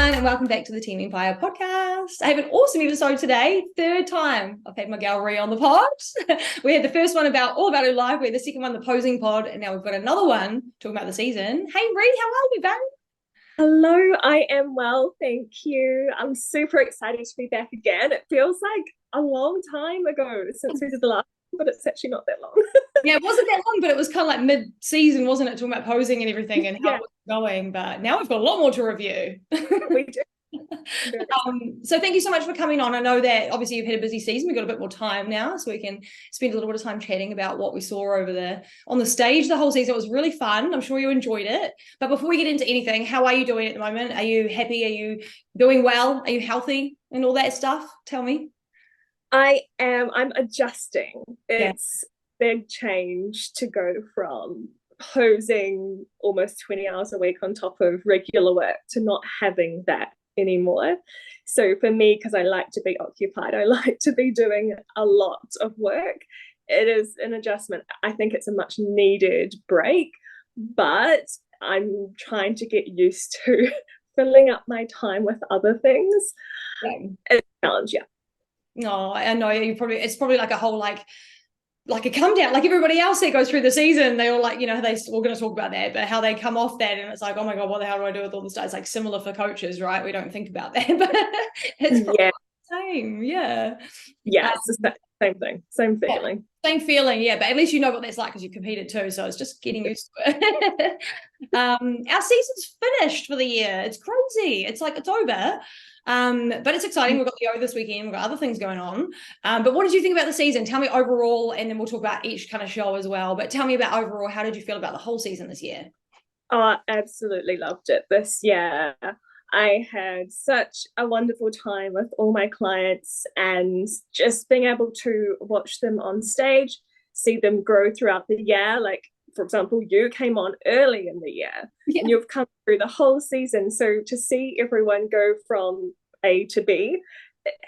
everyone, and welcome back to the Team Empire podcast. I have an awesome episode today. Third time I've had my gal Rhi on the pod. We had the first one all about her life. We had the second one, the posing pod, and now we've got another one talking about the season. Hey Rhi, how are you, babe? Hello, I am well, thank you. I'm super excited to be back again. It feels like a long time ago since we did the last one, but it's actually not that long. Yeah, it wasn't that long, but it was kind of like mid-season, wasn't it? Talking about posing and everything and how Yeah, it was going. But now we've got a lot more to review. we do. So thank you so much for coming on. I know that obviously you've had a busy season. We've got a bit more time now, so we can spend a little bit of time chatting about what we saw on the stage the whole season. It was really fun. I'm sure you enjoyed it. But before we get into anything, how are you doing at the moment? Are you happy? Are you doing well? Are you healthy and all that stuff? Tell me. I am. I'm adjusting. Yeah. It's big change to go from posing almost 20 hours a week on top of regular work to not having that anymore. So for me, because I like to be occupied, I like to be doing a lot of work. It is an adjustment. I think it's a much needed break, but I'm trying to get used to filling up my time with other things. Yeah. It's a challenge, yeah. No, I know it's probably like a whole like a come down, like everybody else that goes through the season, they all we're going to talk about that, but how they come off that and it's like, oh my God, what the hell do I do with all this stuff? It's like similar for coaches, right? We don't think about that, but it's Yeah. the same. Yeah. Yeah, it's the same thing, same feeling. Yeah, same feeling, yeah, but at least you know what that's like because you competed too, so it's just getting used to it. Our season's finished for the year. It's crazy. It's like it's over. But it's exciting. We've got the O this weekend. We've got other things going on. But what did you think about the season? Tell me overall, and then we'll talk about each kind of show as well. But tell me about overall, how did you feel about the whole season this year? Oh, I absolutely loved it this year. I had such a wonderful time with all my clients and just being able to watch them on stage, see them grow throughout the year. Like, for example, you came on early in the year and you've come through the whole season. So to see everyone go from A to B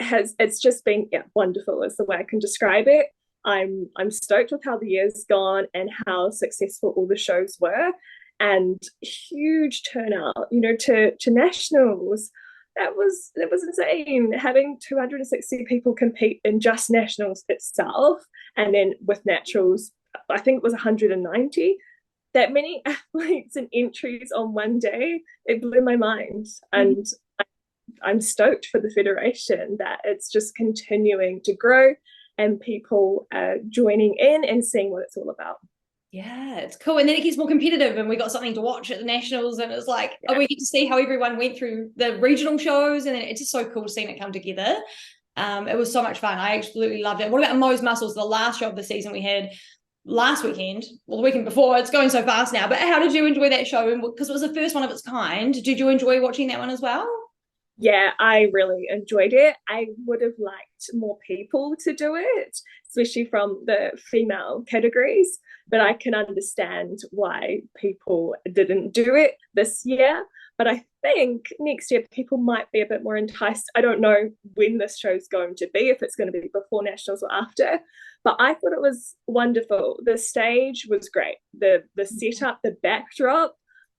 it's just been wonderful is the way I can describe it. I'm stoked with how the year's gone and how successful all the shows were, and huge turnout, to nationals. That was insane. Having 260 people compete in just nationals itself, and then with naturals, I think it was 190. That many athletes and entries on one day, it blew my mind. And I'm stoked for the federation that it's just continuing to grow and people are joining in and seeing what it's all about. Yeah, it's cool. And then it gets more competitive and we got something to watch at the nationals and it's like, we get to see how everyone went through the regional shows, and then it's just so cool seeing it come together. It was so much fun. I absolutely loved it. What about Mo's Muscles, the last show of the season we had last weekend, well, the weekend before? It's going so fast now, but how did you enjoy that show? Because it was the first one of its kind. Did you enjoy watching that one as well? Yeah, I really enjoyed it. I would have liked more people to do it, especially from the female categories, but I can understand why people didn't do it this year. But I think next year people might be a bit more enticed. I don't know when this show's going to be, if it's going to be before nationals or after, but I thought it was wonderful. The stage was great. The setup, the backdrop,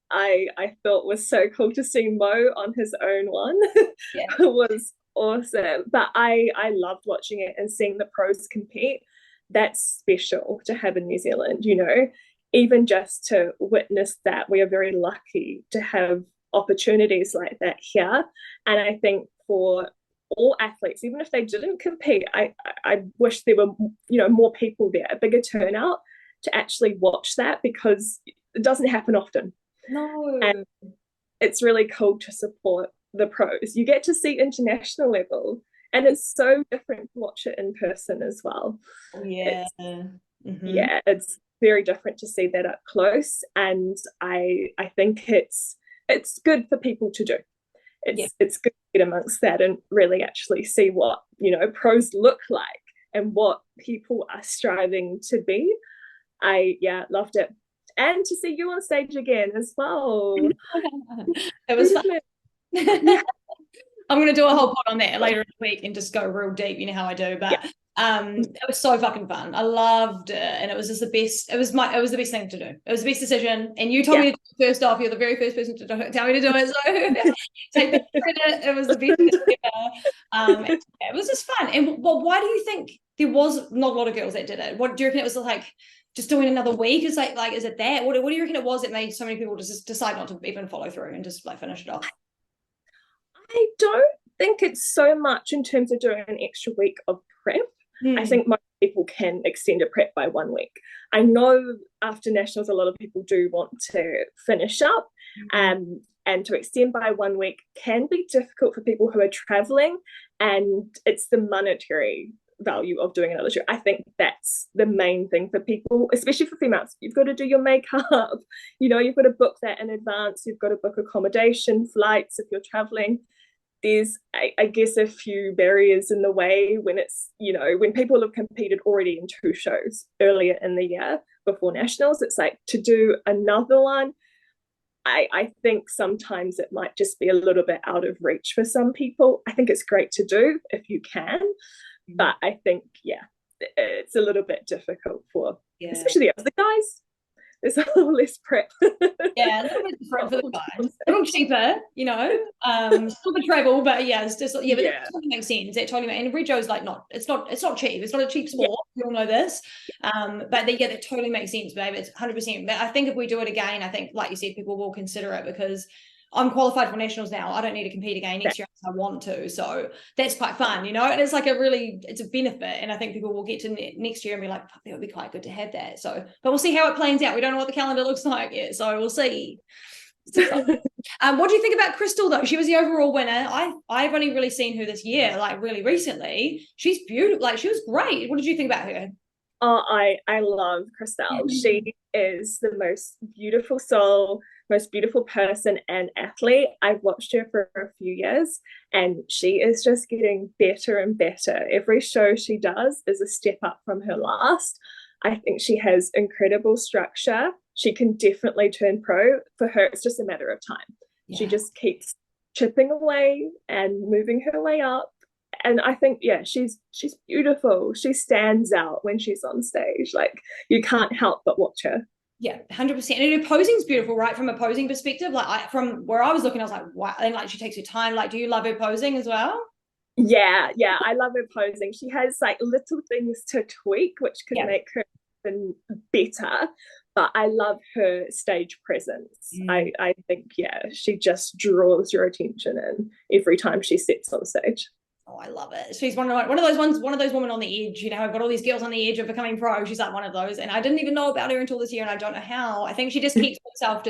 I thought was so cool. To see Mo on his own one Yeah. was awesome. But I loved watching it and seeing the pros compete. That's special to have in New Zealand, even just to witness that. We are very lucky to have opportunities like that here. And I think for all athletes, even if they didn't compete, I wish there were more people there, a bigger turnout to actually watch that, because it doesn't happen often. No. And it's really cool to support the pros. You get to see international level, and it's so different to watch it in person as well. Yeah. Yeah, it's very different to see that up close, and I think it's good for people to do. It's good to get amongst that and really actually see what pros look like and what people are striving to be. I loved it. And to see you on stage again as well. It was fun. I'm going to do a whole pod on that later in the week and just go real deep, you know how I do. But It was so fucking fun. I loved it, and it was just the best. It was the best thing to do. It was the best decision. And you told me to do it first off. You're the very first person to tell me to do it. So take the credit. It was the best ever. It was just fun. And well, why do you think there was not a lot of girls that did it? What do you reckon it was like? Just doing another week is like is it that? What do you reckon it was that made so many people just decide not to even follow through and just like finish it off? I don't think it's so much in terms of doing an extra week of prep. I think most people can extend a prep by 1 week. I know after nationals, a lot of people do want to finish up, and to extend by 1 week can be difficult for people who are traveling, and it's the monetary value of doing another show. I think that's the main thing for people, especially for females. You've got to do your makeup, you've got to book that in advance, you've got to book accommodation, flights if you're traveling. There's, I guess, a few barriers in the way when it's, when people have competed already in 2 shows earlier in the year before nationals. It's like to do another one, I think sometimes it might just be a little bit out of reach for some people. I think it's great to do if you can, but I think, it's a little bit difficult for, especially the guys. There's a little less prep. Yeah, a little bit different for the guys. A little cheaper, still the travel, but it's just but that totally makes sense. It totally makes, and Reggio's like it's not cheap. It's not a cheap sport. We all know this. But that totally makes sense, babe. It's 100%. But I think if we do it again, I think, like you said, people will consider it because I'm qualified for nationals now. I don't need to compete again next year if I want to. So that's quite fun, and it's like it's a benefit. And I think people will get to next year and be like, that would be quite good to have that. So, but we'll see how it plans out. We don't know what the calendar looks like yet. So we'll see. What do you think about Crystal though? She was the overall winner. I've only really seen her this year, like really recently. She's beautiful. Like she was great. What did you think about her? Oh, I love Crystal. She is the most beautiful soul, most beautiful person and athlete. I've watched her for a few years and she is just getting better and better. Every show she does is a step up from her last. I think she has incredible structure. She can definitely turn pro. For her, it's just a matter of time. Yeah. She just keeps chipping away and moving her way up. And I think, she's beautiful. She stands out when she's on stage. Like, you can't help but watch her. Yeah, 100%. And her posing's beautiful, right? From a posing perspective, from where I was looking, I was like, wow. And like, she takes her time. Like, do you love her posing as well? Yeah, I love her posing. She has like little things to tweak, which could make her even better. But I love her stage presence. I think, she just draws your attention in every time she steps on stage. Oh, I love it. She's one of those women on the edge. I've got all these girls on the edge of becoming pro. She's like one of those. And I didn't even know about her until this year, and I don't know how. I think she just keeps herself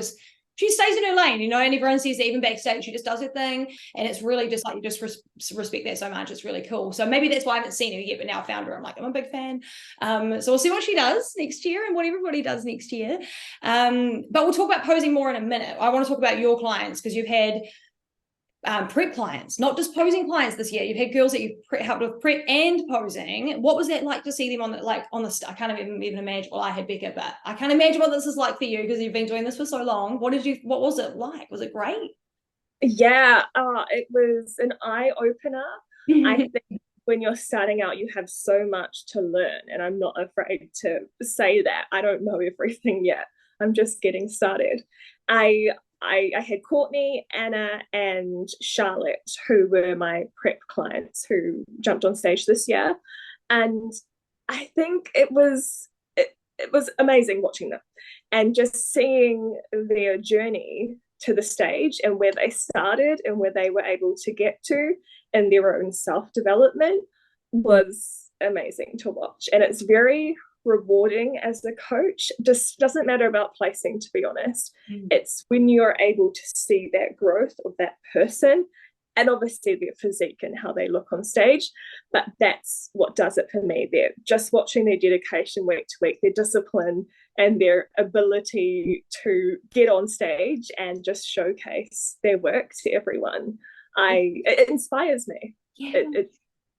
she stays in her lane, and everyone sees that even backstage, she just does her thing. And it's really just like, you just respect that so much. It's really cool. So maybe that's why I haven't seen her yet, but now I found her. I'm like, I'm a big fan. So we'll see what she does next year and what everybody does next year. But we'll talk about posing more in a minute. I want to talk about your clients because you've had prep clients, not just posing clients this year. You've had girls that you've helped with prep and posing. What was that like to see them on the I can't even imagine. Well, I had Becca, but I can't imagine what this is like for you because you've been doing this for so long. What was it like? Was it great? Yeah, it was an eye-opener. I think when you're starting out, you have so much to learn, and I'm not afraid to say that. I don't know everything yet. I'm just getting started. I had Courtney, Anna, and Charlotte, who were my prep clients who jumped on stage this year. And I think it was amazing watching them and just seeing their journey to the stage and where they started and where they were able to get to in their own self-development was amazing to watch. And it's very rewarding as a coach. Just doesn't matter about placing, to be honest. It's when you're able to see that growth of that person and obviously their physique and how they look on stage. But that's what does it for me. They're just watching their dedication week to week, their discipline and their ability to get on stage and just showcase their work to everyone. It inspires me.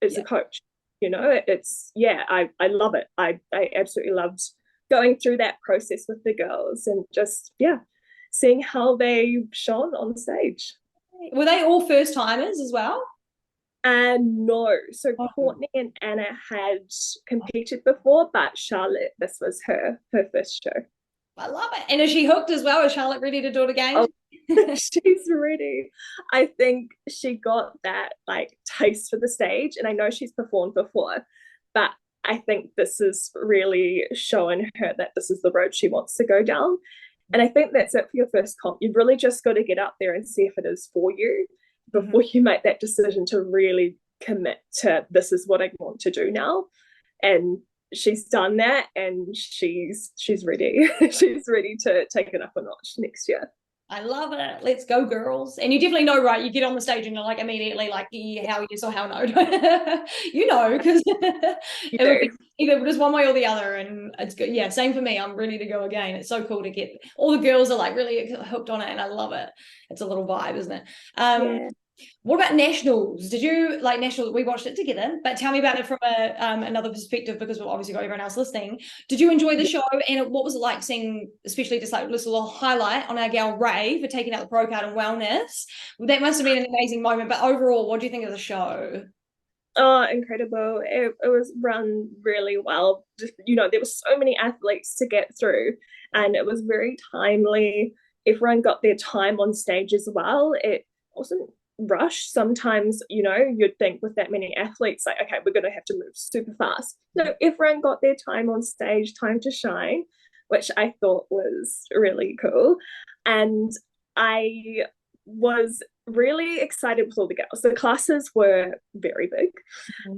As a coach. I love it. I absolutely loved going through that process with the girls and just seeing how they shone on stage. Were they all first timers as well? No. So Oh, Courtney and Anna had competed before, but Charlotte, this was her first show. I love it. And is she hooked as well? Is Charlotte ready to do it again? Oh, she's ready. I think she got that like taste for the stage, and I know she's performed before, but I think this is really showing her that this is the road she wants to go down. And I think that's it for your first comp. You've really just got to get up there and see if it is for you before you make that decision to really commit to this is what I want to do now. And she's done that, and she's ready. She's ready to take it up a notch next year. I love it. Let's go, girls. And you definitely know, right? You get on the stage and you're like immediately like, yeah, how yes or how no. You know, because it would be either just one way or the other. And it's good. Yeah, same for me. I'm ready to go again. It's so cool to get all the girls are like really hooked on it, and I love it. It's a little vibe, isn't it? Yeah. What about nationals? Did you like nationals? We watched it together, but tell me about it from a another perspective, because we've obviously got everyone else listening. Did you enjoy the show? And what was it like seeing, especially just like this little highlight on our gal Ray for taking out the pro card and wellness? That must have been an amazing moment. But overall, what do you think of the show? Oh, incredible. It was run really well. Just, there were so many athletes to get through, and it was very timely. Everyone got their time on stage as well. It wasn't rushed. Sometimes, you'd think with that many athletes, like, okay, we're going to have to move super fast. No, everyone got their time on stage, time to shine, which I thought was really cool. And I was really excited with all the girls. The classes were very big,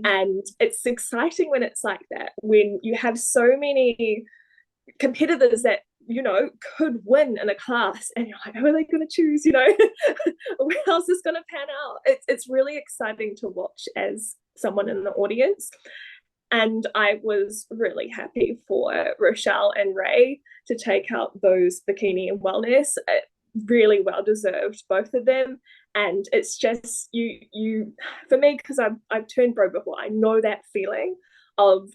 and it's exciting when it's like that, when you have so many competitors that could win in a class, and you're like, who are they going to choose? How's this going to pan out? It's really exciting to watch as someone in the audience. And I was really happy for Rochelle and Ray to take out those bikini and wellness. Really well deserved, both of them. And it's just you for me, because I've turned pro before, I know that feeling of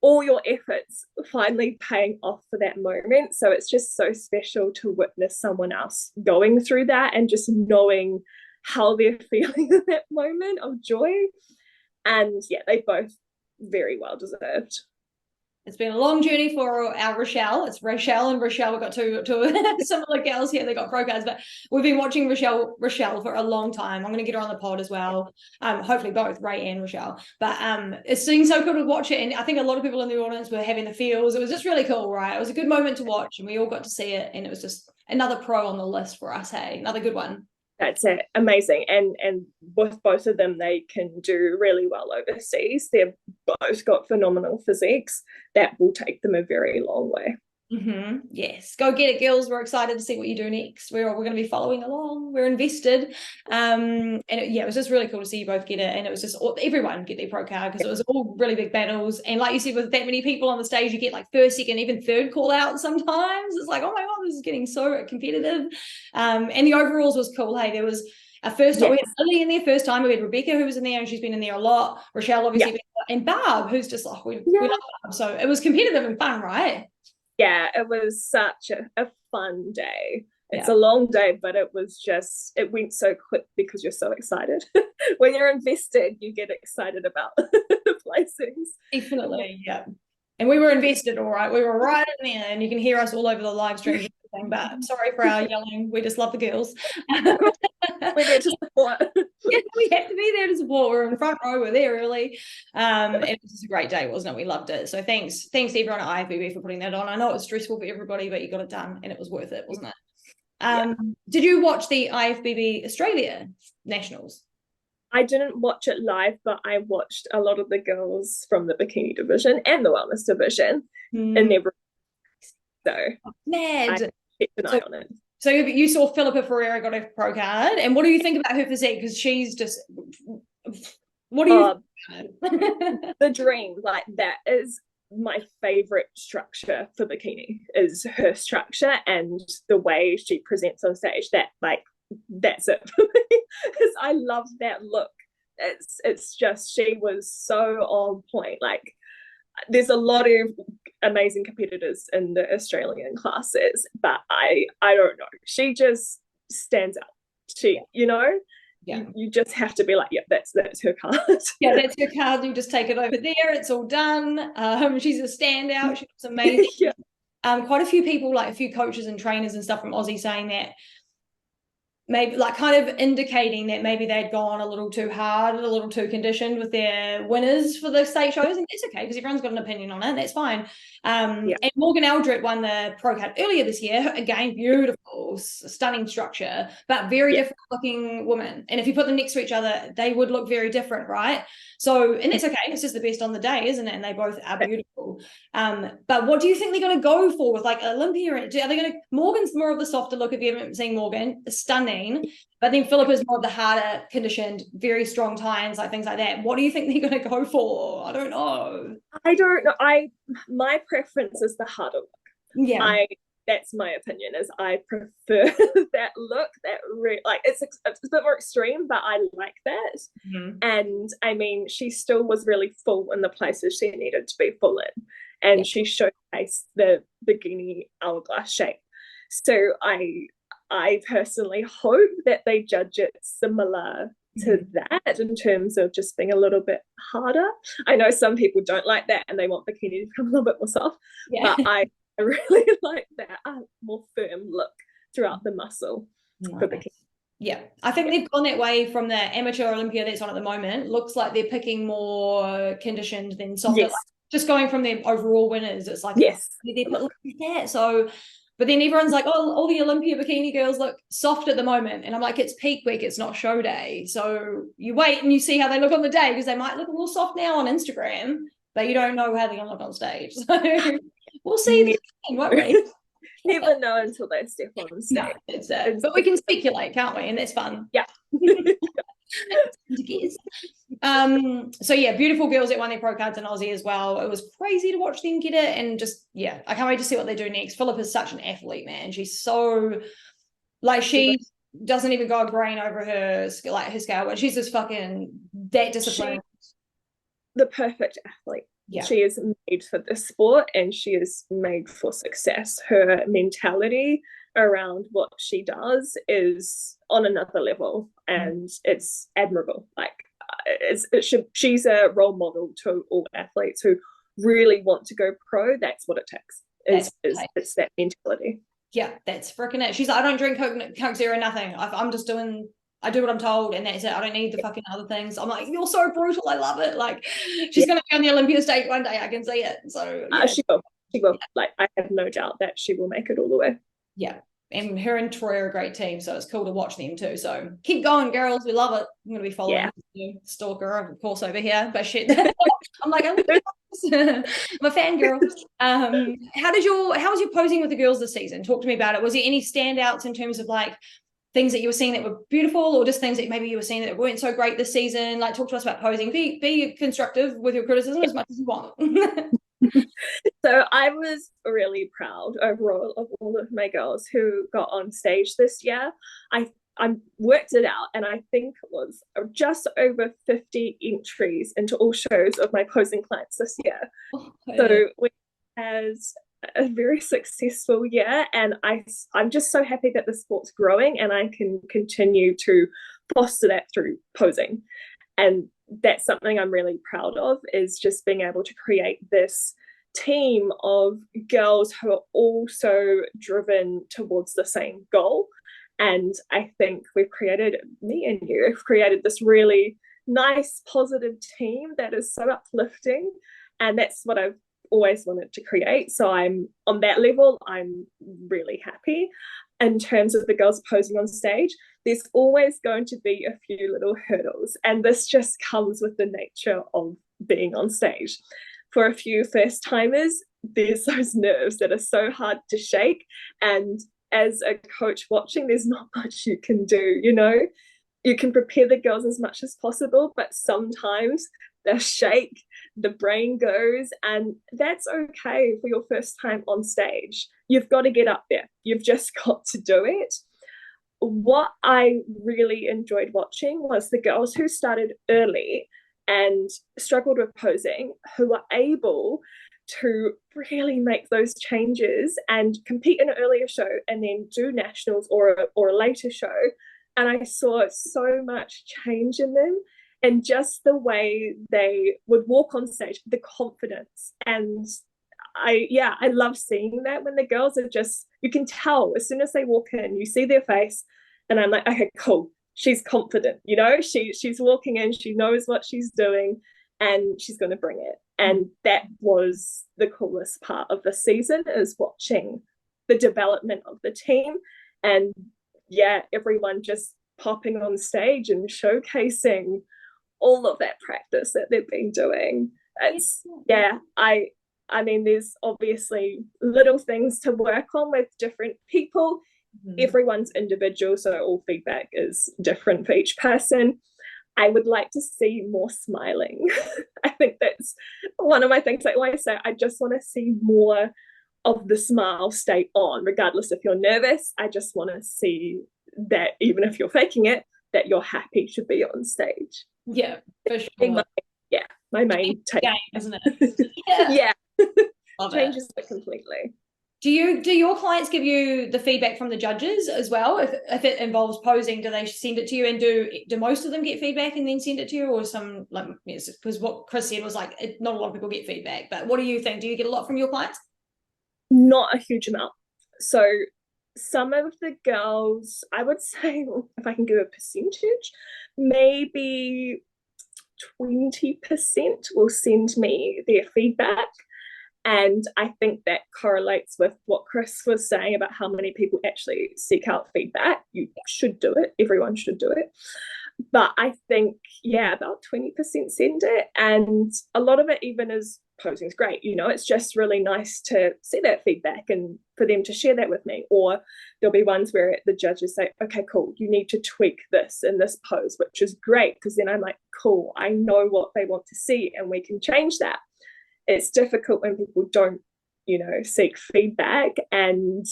all your efforts finally paying off for that moment. So it's just so special to witness someone else going through that and just knowing how they're feeling in that moment of joy. And yeah, they both very well deserved. It's been a long journey for our Rochelle. It's Rochelle and Rochelle. We've got two similar gals here. They got pro cards, but we've been watching Rochelle for a long time. I'm going to get her on the pod as well. Hopefully both Ray and Rochelle. But it's been so cool to watch it, and I think a lot of people in the audience were having the feels. It was just really cool, right? It was a good moment to watch, and we all got to see it, and it was just another pro on the list for us. Hey, another good one. That's it. Amazing. And with both of them, they can do really well overseas. They've both got phenomenal physiques that will take them a very long way. Yes, go get it, girls. We're excited to see what you do next. We're going to be following along. We're invested. And it was just really cool to see you both get it. And it was just everyone get their pro card, because it was all really big battles. And like you said, with that many people on the stage, you get like first, second, even third call out sometimes. It's like, oh my God, this is getting so competitive. And the overalls was cool. Hey, there was a first time. We had Lily in there first time. We had Rebecca, who was in there, and she's been in there a lot. Rochelle, obviously, and Barb, who's just like, we love Barb. So it was competitive and fun, right? Yeah, it was such a fun day. It's a long day, but it went so quick because you're so excited. When you're invested, you get excited about the placings. Definitely, yeah. And we were invested, all right. We were right in there, and you can hear us all over the live stream. But sorry for our yelling. We just love the girls. We're there to support. Yeah, we have to be there to support. We're in the front row. We're there early. And it was just a great day, wasn't it? We loved it. So thanks to everyone at IFBB for putting that on. I know it was stressful for everybody, but you got it done, and it was worth it, wasn't it? Did you watch the IFBB Australia Nationals? I didn't watch it live, but I watched a lot of the girls from the bikini division and the wellness division in their room. So mad. I kept an eye on it. So you saw Philippa Ferreira got a pro card, and what do you think about her physique? Because she's just, what do you think? The dream, like that is my favorite structure for bikini, is her structure and the way she presents on stage. That's it for me, because I love that look. It's just, she was so on point. Like, there's a lot of amazing competitors in the Australian classes, but I don't know, she just stands out. She you just have to be like, yeah, that's her card. Yeah, that's her card. You just take it over there. It's all done. She's a standout. She looks amazing. Yeah. Quite a few people, like a few coaches and trainers and stuff from Aussie, saying that maybe like kind of indicating that maybe they'd gone a little too hard, a little too conditioned with their winners for the state shows, and it's okay because everyone's got an opinion on it. That's fine. And Morgan Eldred won the pro card earlier this year. Again, beautiful, stunning structure, but very different looking woman. And if you put them next to each other, they would look very different, right? So, and it's okay. It's just the best on the day, isn't it? And they both are beautiful. But what do you think they're going to go for with like Olympia? Are they going to? Morgan's more of the softer look. If you haven't seen Morgan, stunning. But then Philippa's more of the harder conditioned, very strong tines, like things like that. What do you think they're going to go for? I don't know. My preference is the harder look. Yeah. That's my opinion, is I prefer that look, like it's a bit more extreme, but I like that. And I mean, she still was really full in the places she needed to be full in, and she showcased the bikini hourglass shape. So I personally hope that they judge it similar to that in terms of just being a little bit harder. I know some people don't like that and they want bikini to become a little bit more soft, but I really like that more firm look throughout the muscle for bikini. Yeah, I think they've gone that way from the amateur Olympia that's on at the moment. Looks like they're picking more conditioned than softer. Like just going from their overall winners, it's like they put like that. So, but then everyone's like, oh, all the Olympia bikini girls look soft at the moment. And I'm like, it's peak week, it's not show day. So you wait and you see how they look on the day, because they might look a little soft now on Instagram, but you don't know how they're going to look on stage. So we'll see, won't we? Never know until they step on stage. No, it's but we can speculate, can't we? And that's fun. Yeah. So yeah, beautiful girls that won their pro cards in Aussie as well. It was crazy to watch them get it, and just I can't wait to see what they do next. Philippa is such an athlete, man. She's so like, she doesn't even go a grain over her scale, but she's just fucking that disciplined. The perfect athlete. She is made for this sport, and she is made for success. Her mentality around what she does is on another level, and it's admirable. Like she's a role model to all athletes who really want to go pro. That's what it takes. It's that mentality. Yeah, that's freaking it. She's like, I don't drink Coke Zero, nothing. I do what I'm told, and that's it. I don't need the fucking other things. I'm like, you're so brutal. I love it. Like, she's going to be on the Olympia stage one day. I can see it. So she will. Like, I have no doubt that she will make it all the way. Yeah. And her and Troy are a great team, so it's cool to watch them too. So keep going, girls. We love it. I'm going to be following you, stalker, of course, over here. But shit, I'm like, I'm a fangirl. How was your posing with the girls this season? Talk to me about it. Was there any standouts in terms of like things that you were seeing that were beautiful, or just things that maybe you were seeing that weren't so great this season? Like, talk to us about posing. Be constructive with your criticism as much as you want. So I was really proud overall of all of my girls who got on stage this year. I worked it out, and I think it was just over 50 entries into all shows of my posing clients this year. So we had a very successful year, and I'm just so happy that the sport's growing, and I can continue to foster that through posing. And that's something I'm really proud of, is just being able to create this team of girls who are also driven towards the same goal. And I think me and you have created this really nice, positive team that is so uplifting, and that's what I've always wanted to create. So I'm on that level, I'm really happy. In terms of the girls posing on stage, there's always going to be a few little hurdles, and this just comes with the nature of being on stage. For a few first timers, there's those nerves that are so hard to shake, and as a coach watching, there's not much you can do. You can prepare the girls as much as possible, but sometimes they'll shake, the brain goes, and that's okay for your first time on stage. You've got to get up there. You've just got to do it. What I really enjoyed watching was the girls who started early and struggled with posing, who were able to really make those changes and compete in an earlier show and then do nationals or a later show and I saw so much change in them, and just the way they would walk on stage, the confidence. And I love seeing that when the girls are just, you can tell as soon as they walk in, you see their face, and I'm like, okay, cool, she's confident, you know, she's walking in, she knows what she's doing, and she's going to bring it. And that was the coolest part of the season, is watching the development of the team. And yeah, everyone just popping on stage and showcasing all of that practice that they've been doing. It's, yeah, I mean, there's obviously little things to work on with different people. Everyone's individual, so all feedback is different for each person. I would like to see more smiling. I think that's one of my things. I always say, I just want to see more of the smile stay on, regardless if you're nervous. I just want to see that even if you're faking it, that you're happy to be on stage. Yeah, for sure. My main take, game, isn't it? Yeah. Love Changes it. it completely. Do your clients give you the feedback from the judges as well? If it involves posing, do they send it to you, and do most of them get feedback and then send it to you, or some, like, yes, because what Chris said was like, not a lot of people get feedback, but what do you think? Do you get a lot from your clients? Not a huge amount. So some of the girls, I would say, if I can give a percentage, maybe 20% will send me their feedback. And I think that correlates with what Chris was saying about how many people actually seek out feedback. You should do it. Everyone should do it. But I think, yeah, about 20% send it. And a lot of it even is, posing is great. You know, it's just really nice to see that feedback and for them to share that with me. Or there'll be ones where the judges say, okay, cool, you need to tweak this in this pose, which is great, because then I'm like, cool, I know what they want to see and we can change that. It's difficult when people don't, you know, seek feedback, and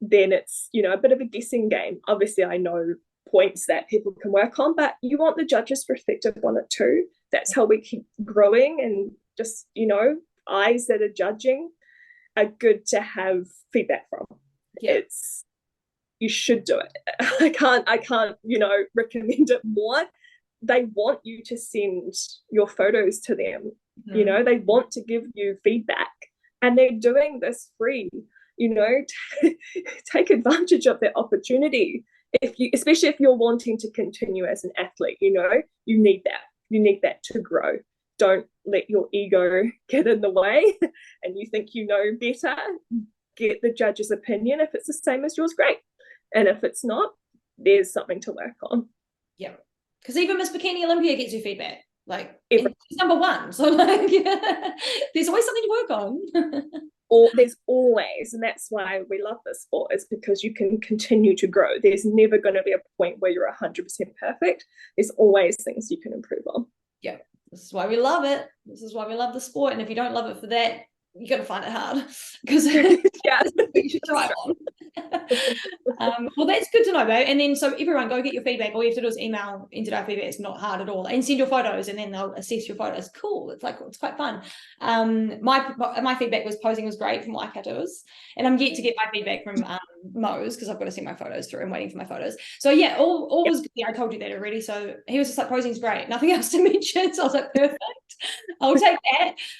then it's, you know, a bit of a guessing game. Obviously, I know points that people can work on, but you want the judges' perspective on it too. That's how we keep growing, and just, you know, eyes that are judging are good to have feedback from. Yeah. It's, you should do it. I can't, you know, recommend it more. They want you to send your photos to them. You know, they want to give you feedback, and they're doing this free. You know, take advantage of that opportunity. If you, especially if you're wanting to continue as an athlete, you know, you need that to grow. Don't let your ego get in the way and you think you know better. Get the judge's opinion. If it's the same as yours, great. And if it's not, there's something to work on. Yeah, because even Miss Bikini Olympia gets you feedback. Like, she's number one, so like, there's always something to work on. Or there's always, and that's why we love this sport, is because you can continue to grow. There's never going to be a point where you're 100% perfect. There's always things you can improve on. Yeah, this is why we love it. This is why we love the sport. And if you don't love it for that, you're going to find it hard, because yeah, you should try it on. Well, that's good to know, babe. And then, so everyone, go get your feedback. All you have to do is email NZIFBB. It's not hard at all, and send your photos, and then they'll assess your photos. Cool. It's like, it's quite fun. My feedback was posing was great from Waikato's, and I'm yet to get my feedback from Mo's, because I've got to send my photos through. I'm waiting for my photos. So yeah, all was good. Yeah, I told you that already. So he was just like, posing's great, nothing else to mention. So I was like, perfect, I'll take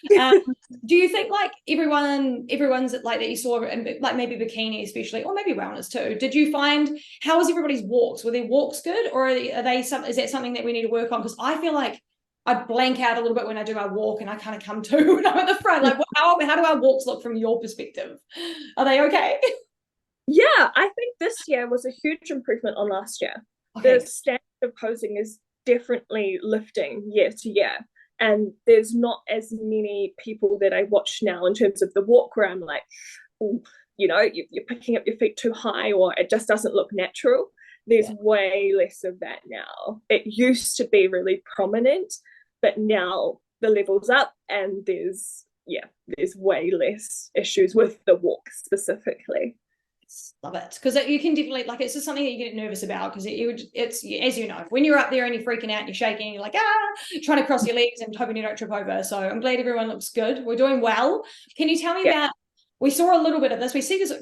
that. Do you think like everyone's like that you saw, and like maybe bikini especially, or maybe wellness too, did you find, how was everybody's walks? Were their walks good, or is that something that we need to work on? Because I feel like I blank out a little bit when I do my walk, and I kind of come to when I'm at the front. Like, how do our walks look from your perspective? Are they okay? Yeah, I think this year was a huge improvement on last year. Okay. The standard of posing is definitely lifting year to year. And there's not as many people that I watch now in terms of the walk where I'm like, oh, you know, you're picking up your feet too high, or it just doesn't look natural. There's way less of that now. It used to be really prominent, but now the level's up, and there's way less issues with the walk specifically. Love it, because you can definitely, like, it's just something that you get nervous about, because it's as you know, when you're up there and you're freaking out and you're shaking, you're like trying to cross your legs and hoping you don't trip over. So I'm glad everyone looks good. We're doing well. Can you tell me about, we saw a little bit of this, we see this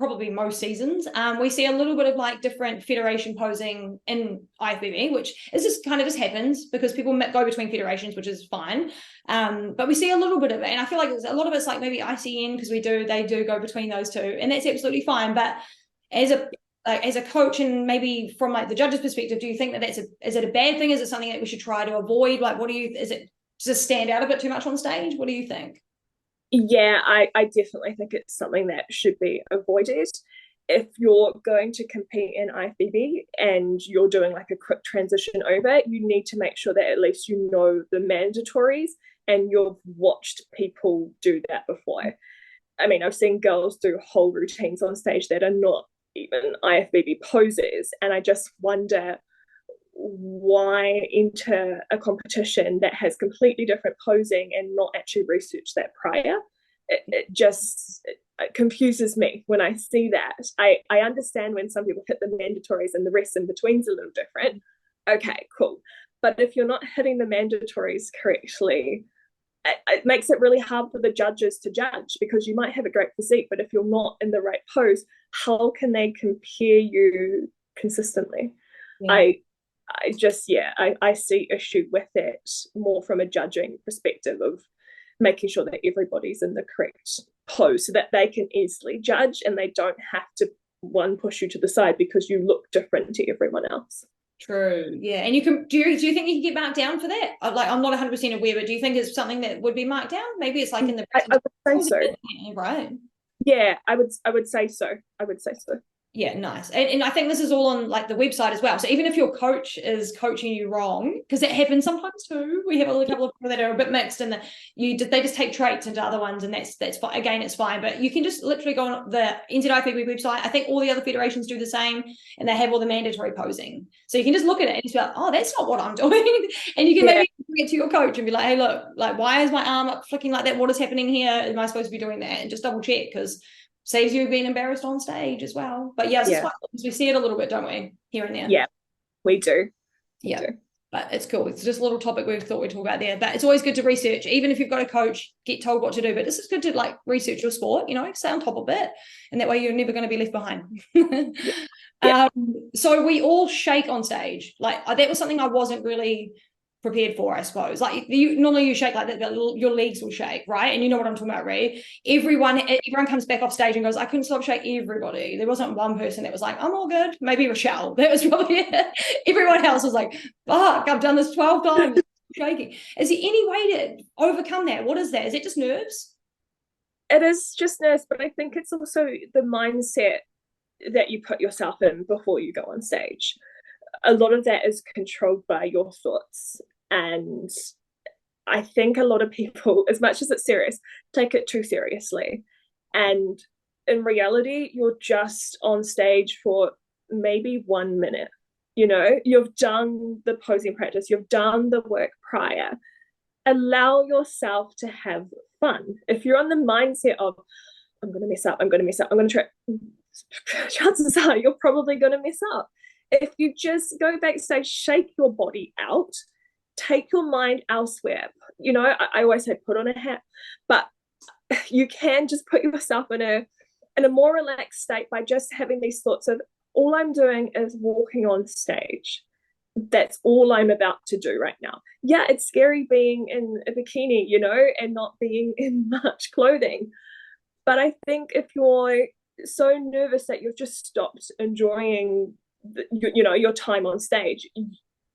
probably most seasons. We see a little bit of like different federation posing in IFBB, which is just kind of just happens because people go between federations, which is fine. But we see a little bit of it, and I feel like a lot of it's like maybe ICN because they do go between those two, and that's absolutely fine. But as a coach, and maybe from like the judge's perspective, do you think that is it a bad thing? Is it something that we should try to avoid? Like, does it just stand out a bit too much on stage? What do you think? Yeah, I definitely think it's something that should be avoided. If you're going to compete in IFBB and you're doing like a quick transition over, you need to make sure that at least you know the mandatories and you've watched people do that before. I mean, I've seen girls do whole routines on stage that are not even IFBB poses, and I just wonder why enter a competition that has completely different posing and not actually research that prior. It just confuses me when I see that. I understand when some people hit the mandatories and the rest in between's a little different. Okay, cool. But if you're not hitting the mandatories correctly, it makes it really hard for the judges to judge, because you might have a great physique, but if you're not in the right pose, how can they compare you consistently? Yeah. I see issue with it more from a judging perspective of making sure that everybody's in the correct pose so that they can easily judge and they don't have to push you to the side because you look different to everyone else. True. Yeah. And do you think you can get marked down for that? Like, I'm not 100% aware, but do you think it's something that would be marked down? Maybe it's like in the I would say so. Right. Yeah, I would say so. I would say so. Yeah, nice. And I think this is all on like the website as well. So even if your coach is coaching you wrong, because that happens sometimes too, we have a couple of people that are a bit mixed, and they just take traits into other ones, and that's fine. Again, it's fine. But you can just literally go on the NZIFBB website. I think all the other federations do the same, and they have all the mandatory posing. So you can just look at it and just be like, oh, that's not what I'm doing. And you can maybe bring it to your coach and be like, hey, look, like, why is my arm up flicking like that? What is happening here? Am I supposed to be doing that? And just double check, because saves you being embarrassed on stage as well. But yes, it's quite cool, because we see it a little bit, don't we, here and there? Yeah, we do. Yeah, but it's cool. It's just a little topic we thought we'd talk about there. But it's always good to research, even if you've got a coach, get told what to do. But this is good to like research your sport, stay on top of it, and that way you're never going to be left behind. So we all shake on stage. Like, that was something I wasn't really prepared for, I suppose. Like, normally you shake like that, your legs will shake, right? And you know what I'm talking about, Rhea. Everyone comes back off stage and goes, I couldn't stop shaking. Everybody. There wasn't one person that was like, I'm all good. Maybe Rochelle. That was probably it. Everyone else was like, fuck, I've done this 12 times. Shaking. Is there any way to overcome that? What is that? Is it just nerves? It is just nerves, but I think it's also the mindset that you put yourself in before you go on stage. A lot of that is controlled by your thoughts. And I think a lot of people, as much as it's serious, take it too seriously. And in reality, you're just on stage for maybe 1 minute. You've done the posing practice, you've done the work prior. Allow yourself to have fun. If you're on the mindset of, I'm going to mess up, I'm going to try, chances are you're probably going to mess up. If you just go backstage, shake your body out, take your mind elsewhere. I always say put on a hat, but you can just put yourself in a more relaxed state by just having these thoughts of, all I'm doing is walking on stage. That's all I'm about to do right now. Yeah, it's scary being in a bikini, and not being in much clothing. But I think if you're so nervous that you've just stopped enjoying your time on stage,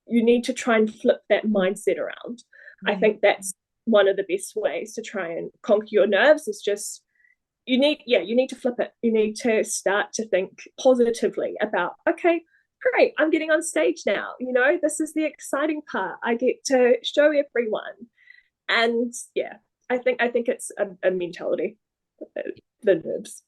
you need to try and flip that mindset around. I think that's one of the best ways to try and conquer your nerves, is just you need to flip it. You need to start to think positively about, okay, great, I'm getting on stage now, this is the exciting part, I get to show everyone. And I think it's a mentality, the nerves.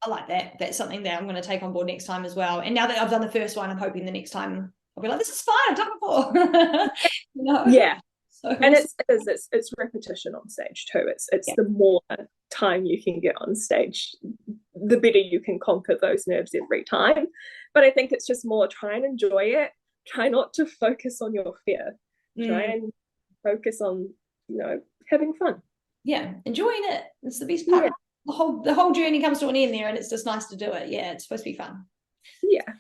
I like that. That's something that I'm going to take on board next time as well. And now that I've done the first one, I'm hoping the next time I'll be like, this is fine, I've done it before. Yeah. So and it's repetition on stage too. It's the more time you can get on stage, the better you can conquer those nerves every time. But I think it's just more, try and enjoy it. Try not to focus on your fear. Try and focus on, having fun. Yeah, enjoying it. It's the best part. the whole journey comes to an end there, and it's just nice to do it. Yeah, it's supposed to be fun. Yeah.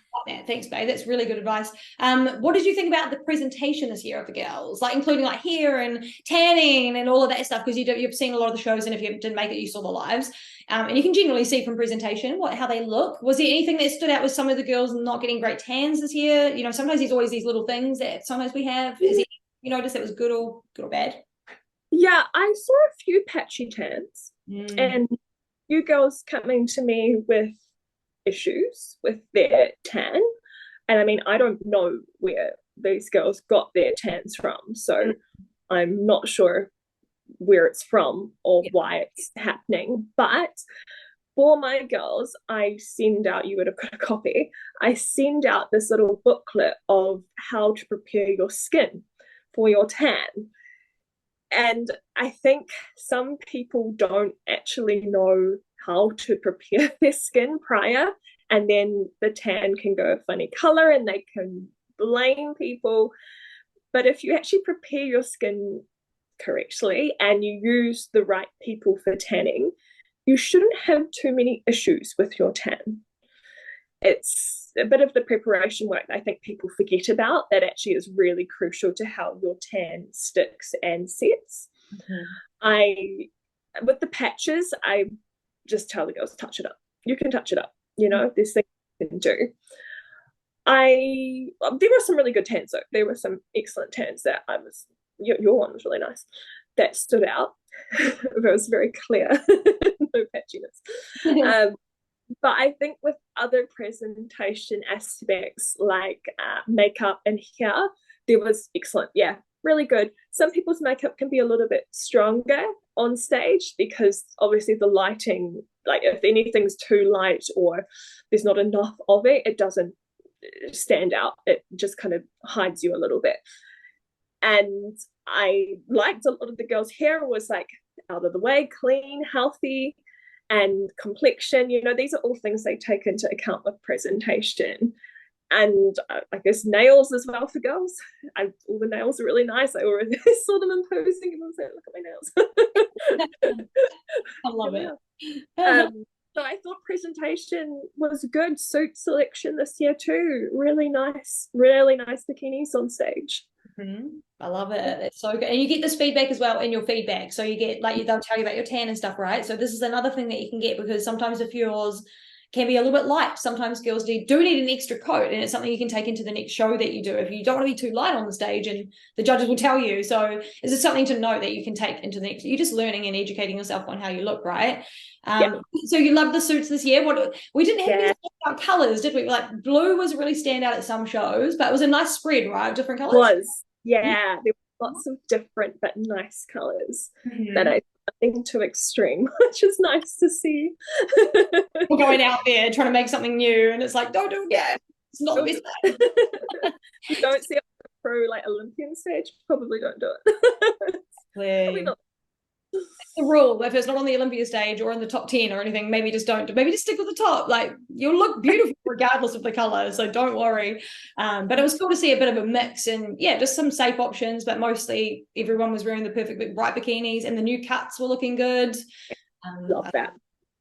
Thanks, babe. That's really good advice. What did you think about the presentation this year of the girls, like including like hair and tanning and all of that stuff? Because you've seen a lot of the shows, and if you didn't make it, you saw the lives, and you can generally see from presentation how they look. Was there anything that stood out with some of the girls not getting great tans this year? You know, sometimes there's always these little things that sometimes we have. Is it, you notice it was good or bad? Yeah, I saw a few patchy tans, and you girls coming to me with issues with their tan. And I mean, I don't know where these girls got their tans from, so I'm not sure where it's from or why it's happening. But for my girls, I send out, you would have got a copy, I send out this little booklet of how to prepare your skin for your tan. And I think some people don't actually know how to prepare their skin prior, and then the tan can go a funny color and they can blame people. But if you actually prepare your skin correctly and you use the right people for tanning, you shouldn't have too many issues with your tan. It's a bit of the preparation work I think people forget about that actually is really crucial to how your tan sticks and sets. With the patches, I just tell the girls, touch it up. You can touch it up. You know, there's things you can do. There were some really good tans though. There were some excellent tans that your one was really nice. That stood out. It was very clear. No patchiness. But I think with other presentation aspects like makeup and hair, there was excellent. Yeah, really good. Some people's makeup can be a little bit stronger on stage because obviously the lighting, like if anything's too light or there's not enough of it, it doesn't stand out. It just kind of hides you a little bit. And I liked a lot of the girls' hair was like out of the way, clean, healthy, and complexion. You know, these are all things they take into account with presentation. And I guess nails as well for girls. All the nails are really nice. I already saw them imposing and I was like, look at my nails. I love it. So I thought presentation was good. Suit selection this year too. Really nice bikinis on stage. I love it. It's so good. And you get this feedback as well in your feedback. So you get, like, they'll tell you about your tan and stuff, right? So this is another thing that you can get, because sometimes if yours can be a little bit light, sometimes girls do need an extra coat, and it's something you can take into the next show that you do if you don't want to be too light on the stage, and the judges will tell you. So is it something to note that you can take into the next? You're just learning and educating yourself on how you look, right? So you love the suits this year. We didn't have any standout colors, did we? Like blue was really standout at some shows, but it was a nice spread, right, of different colors. There were lots of different but nice colors that I nothing too extreme, which is nice to see. We're going out there trying to make something new, and it's like, don't do it. It's not the best. You don't see a pro like Olympian stage, probably don't do it. Probably not. That's the rule. If it's not on the Olympia stage or in the top 10 or anything, maybe just don't. Maybe just stick with the top. Like, you'll look beautiful regardless of the color, so don't worry. But it was cool to see a bit of a mix, and just some safe options, but mostly everyone was wearing the perfect bright bikinis, and the new cuts were looking good. Love that.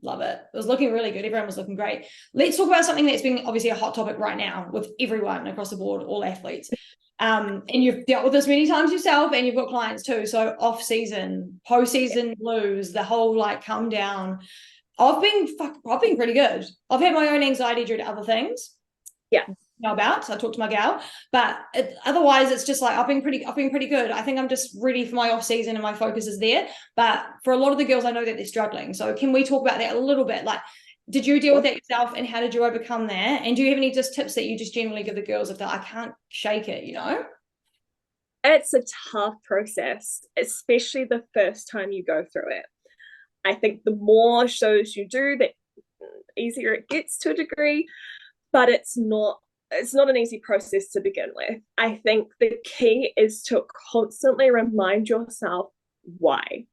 Love it. It was looking really good. Everyone was looking great. Let's talk about something that's been obviously a hot topic right now with everyone across the board, all athletes. And you've dealt with this many times yourself, and you've got clients too. So off season, post-season blues, the whole like come down. I've been pretty good. I've had my own anxiety due to other things. Know about. I talked to my gal, but otherwise it's just like I've been pretty good. I think I'm just ready for my off season, and my focus is there. But for a lot of the girls, I know that they're struggling. So can we talk about that a little bit? Like, did you deal with that yourself, and how did you overcome that? And do you have any just tips that you just generally give the girls if they're, I can't shake it, you know? It's a tough process, especially the first time you go through it. I think the more shows you do, the easier it gets to a degree, but it's not an easy process to begin with. I think the key is to constantly remind yourself, why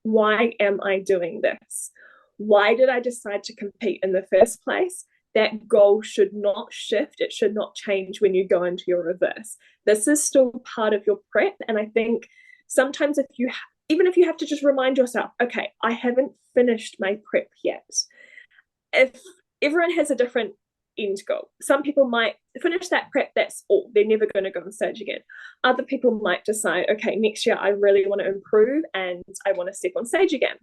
am I doing this? Why did I decide to compete in the first place? That goal should not shift. It should not change when you go into your reverse. This is still part of your prep. And I think sometimes if you even if you have to just remind yourself, okay, I haven't finished my prep yet. If everyone has a different end goal, some people might finish that prep, that's all, they're never going to go on stage again. Other people might decide, okay, next year I really want to improve and I want to step on stage again.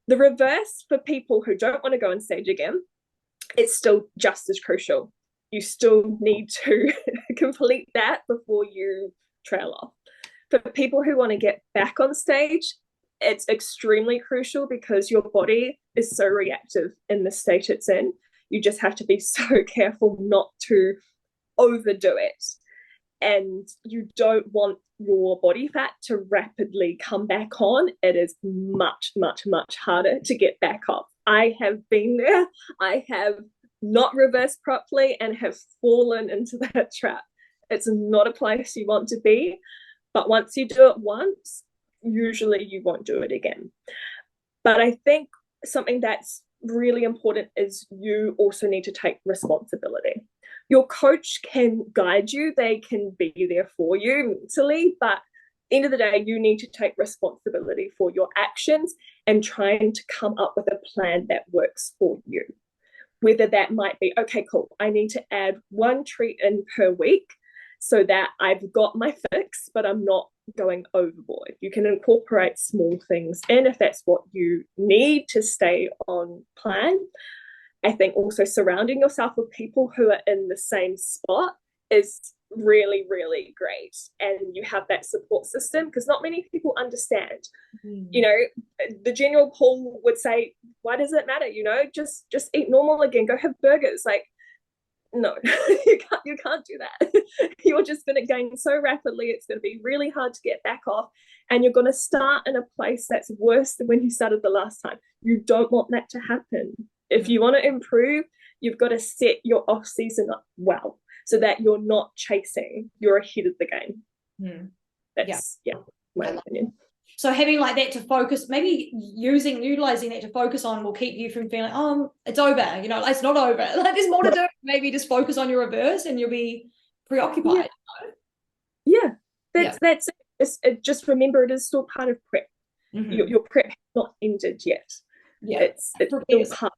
The reverse for people who don't want to go on stage again, it's still just as crucial. You still need to complete that before you trail off. For people who want to get back on stage, it's extremely crucial because your body is so reactive in the state it's in. You just have to be so careful not to overdo it. And you don't want your body fat to rapidly come back on. It is much, much, much harder to get back off. I have been there. I have not reversed properly and have fallen into that trap. It's not a place you want to be. But once you do it once, usually you won't do it again. But I think something that's really important is you also need to take responsibility. Your coach can guide you, they can be there for you mentally, but at the end of the day, you need to take responsibility for your actions and trying to come up with a plan that works for you. Whether that might be, okay, cool, I need to add one treat in per week so that I've got my fix, but I'm not going overboard. You can incorporate small things in if that's what you need to stay on plan. I think also surrounding yourself with people who are in the same spot is really, really great. And you have that support system because not many people understand. You know, the general pool would say, why does it matter? You know, just eat normal again, go have burgers. Like, no, you can't do that. You're just going to gain so rapidly. It's going to be really hard to get back off. And you're going to start in a place that's worse than when you started the last time. You don't want that to happen. If you want to improve, you've got to set your off season up well so that you're not chasing, you're ahead of the game. That's my opinion. So having like that to focus, maybe utilizing that to focus on will keep you from feeling, oh, it's over, you know, it's not over. Like there's more to do. Maybe just focus on your reverse and you'll be preoccupied. That's it. Just remember it is still part of prep. Your prep has not ended yet. It's still part.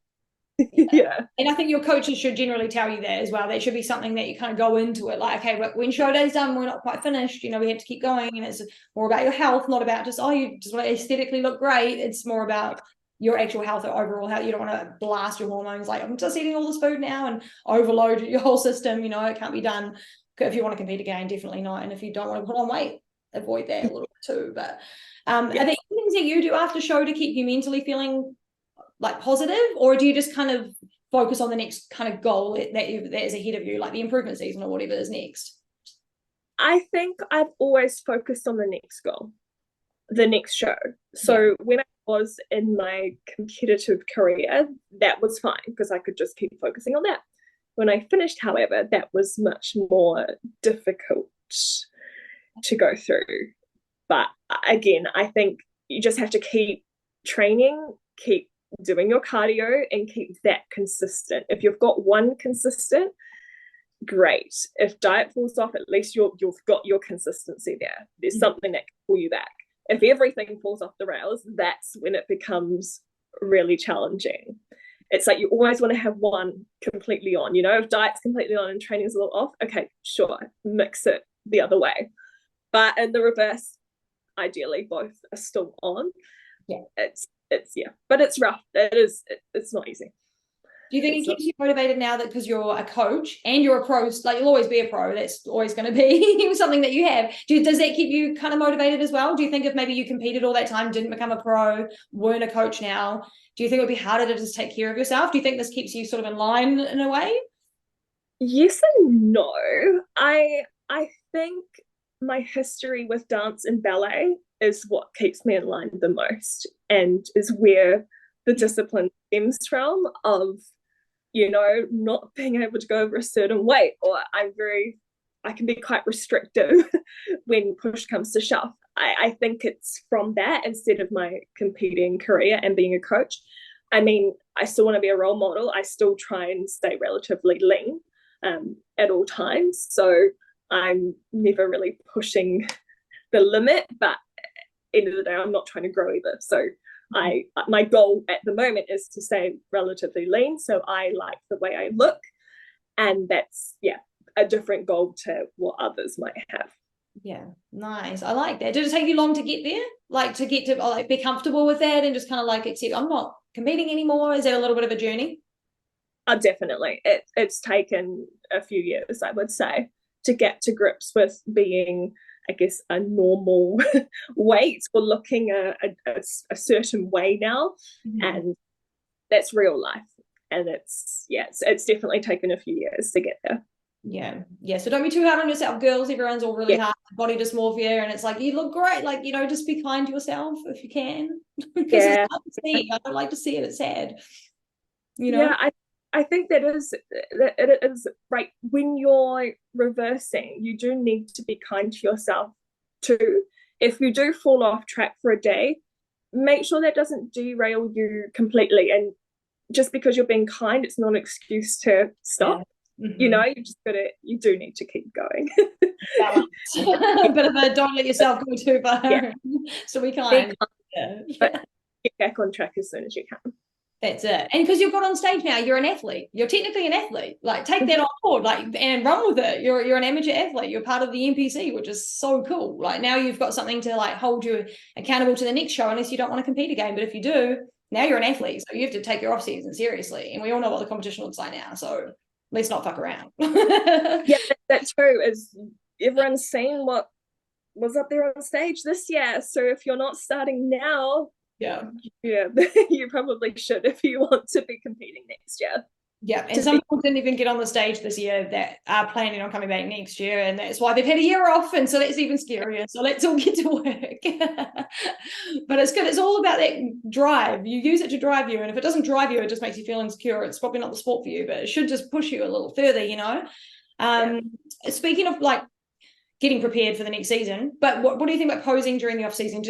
And I think your coaches should generally tell you that as well. That should be something that you kind of go into it like, okay, when show day's done, we're not quite finished, you know, we have to keep going, and it's more about your health, not about just, oh, you just want to aesthetically look great. It's more about your actual health or overall health. You don't want to blast your hormones like, I'm just eating all this food now and overload your whole system. You know, it can't be done. If you want to compete again, definitely not. And if you don't want to put on weight, avoid that a little bit too. But are there things that you do after show to keep you mentally feeling like positive, or do you just kind of focus on the next kind of goal that is ahead of you, like the improvement season or whatever is next? I think I've always focused on the next goal, the next show. So when I was in my competitive career, that was fine because I could just keep focusing on that. When I finished, however, that was much more difficult to go through. But again, I think you just have to keep training, keep doing your cardio, and keep that consistent. If you've got one consistent, great. If diet falls off, at least you've got your consistency there. There's something that can pull you back. If everything falls off the rails, that's when it becomes really challenging. It's like you always want to have one completely on. You know, if diet's completely on and training's a little off, okay, sure, mix it the other way. But in the reverse, ideally both are still on. But it's rough. It's not easy. Do you think it keeps you motivated now that because you're a coach and you're a pro, like you'll always be a pro, that's always going to be something that you have. Does that keep you kind of motivated as well? Do you think if maybe you competed all that time, didn't become a pro, weren't a coach now, do you think it would be harder to just take care of yourself? Do you think this keeps you sort of in line in a way? Yes and no. I think my history with dance and ballet is what keeps me in line the most, and is where the discipline stems from, of, you know, not being able to go over a certain weight, or I can be quite restrictive when push comes to shove. I think it's from that instead of my competing career and being a coach. I mean, I still want to be a role model. I still try and stay relatively lean at all times. So I'm never really pushing the limit, but end of the day, I'm not trying to grow either. So my goal at the moment is to stay relatively lean. So I like the way I look. And that's, a different goal to what others might have. Yeah, nice. I like that. Did it take you long to get there? Like to get to like be comfortable with that and just kind of like accept I'm not competing anymore? Is that a little bit of a journey? Definitely. It's taken a few years, I would say, to get to grips with being, I guess, a normal weight or looking a certain way now. And that's real life. And it's definitely taken a few years to get there. Yeah. So don't be too hard on yourself, girls. Everyone's all really hard, body dysmorphia, and it's like, you look great. Like, just be kind to yourself if you can. Because it's hard to see. I don't like to see it. It's sad. Yeah, I think it is right. When you're reversing, you do need to be kind to yourself too. If you do fall off track for a day, make sure that doesn't derail you completely. And just because you're being kind, it's not an excuse to stop. You do need to keep going. A bit of a don't let yourself go too far. So we kind. But get back on track as soon as you can. That's it. And because you've got on stage now, you're an athlete. You're technically an athlete. Like take that on board, and run with it. You're an amateur athlete. You're part of the NPC, which is so cool. Like now you've got something to like hold you accountable to the next show, unless you don't want to compete again. But if you do, now you're an athlete, so you have to take your off season seriously. And we all know what the competition looks like now. So let's not fuck around. That's true. Is everyone's seeing what was up there on stage this year? So if you're not starting now, you probably should if you want to be competing next year. Yeah, and some people didn't even get on the stage this year that are planning on coming back next year, and that's why they've had a year off, and so that's even scarier. So let's all get to work. But it's good. It's all about that drive. You use it to drive you, and if it doesn't drive you, it just makes you feel insecure. It's probably not the sport for you, but it should just push you a little further, Speaking of like getting prepared for the next season, but what do you think about posing during the off season?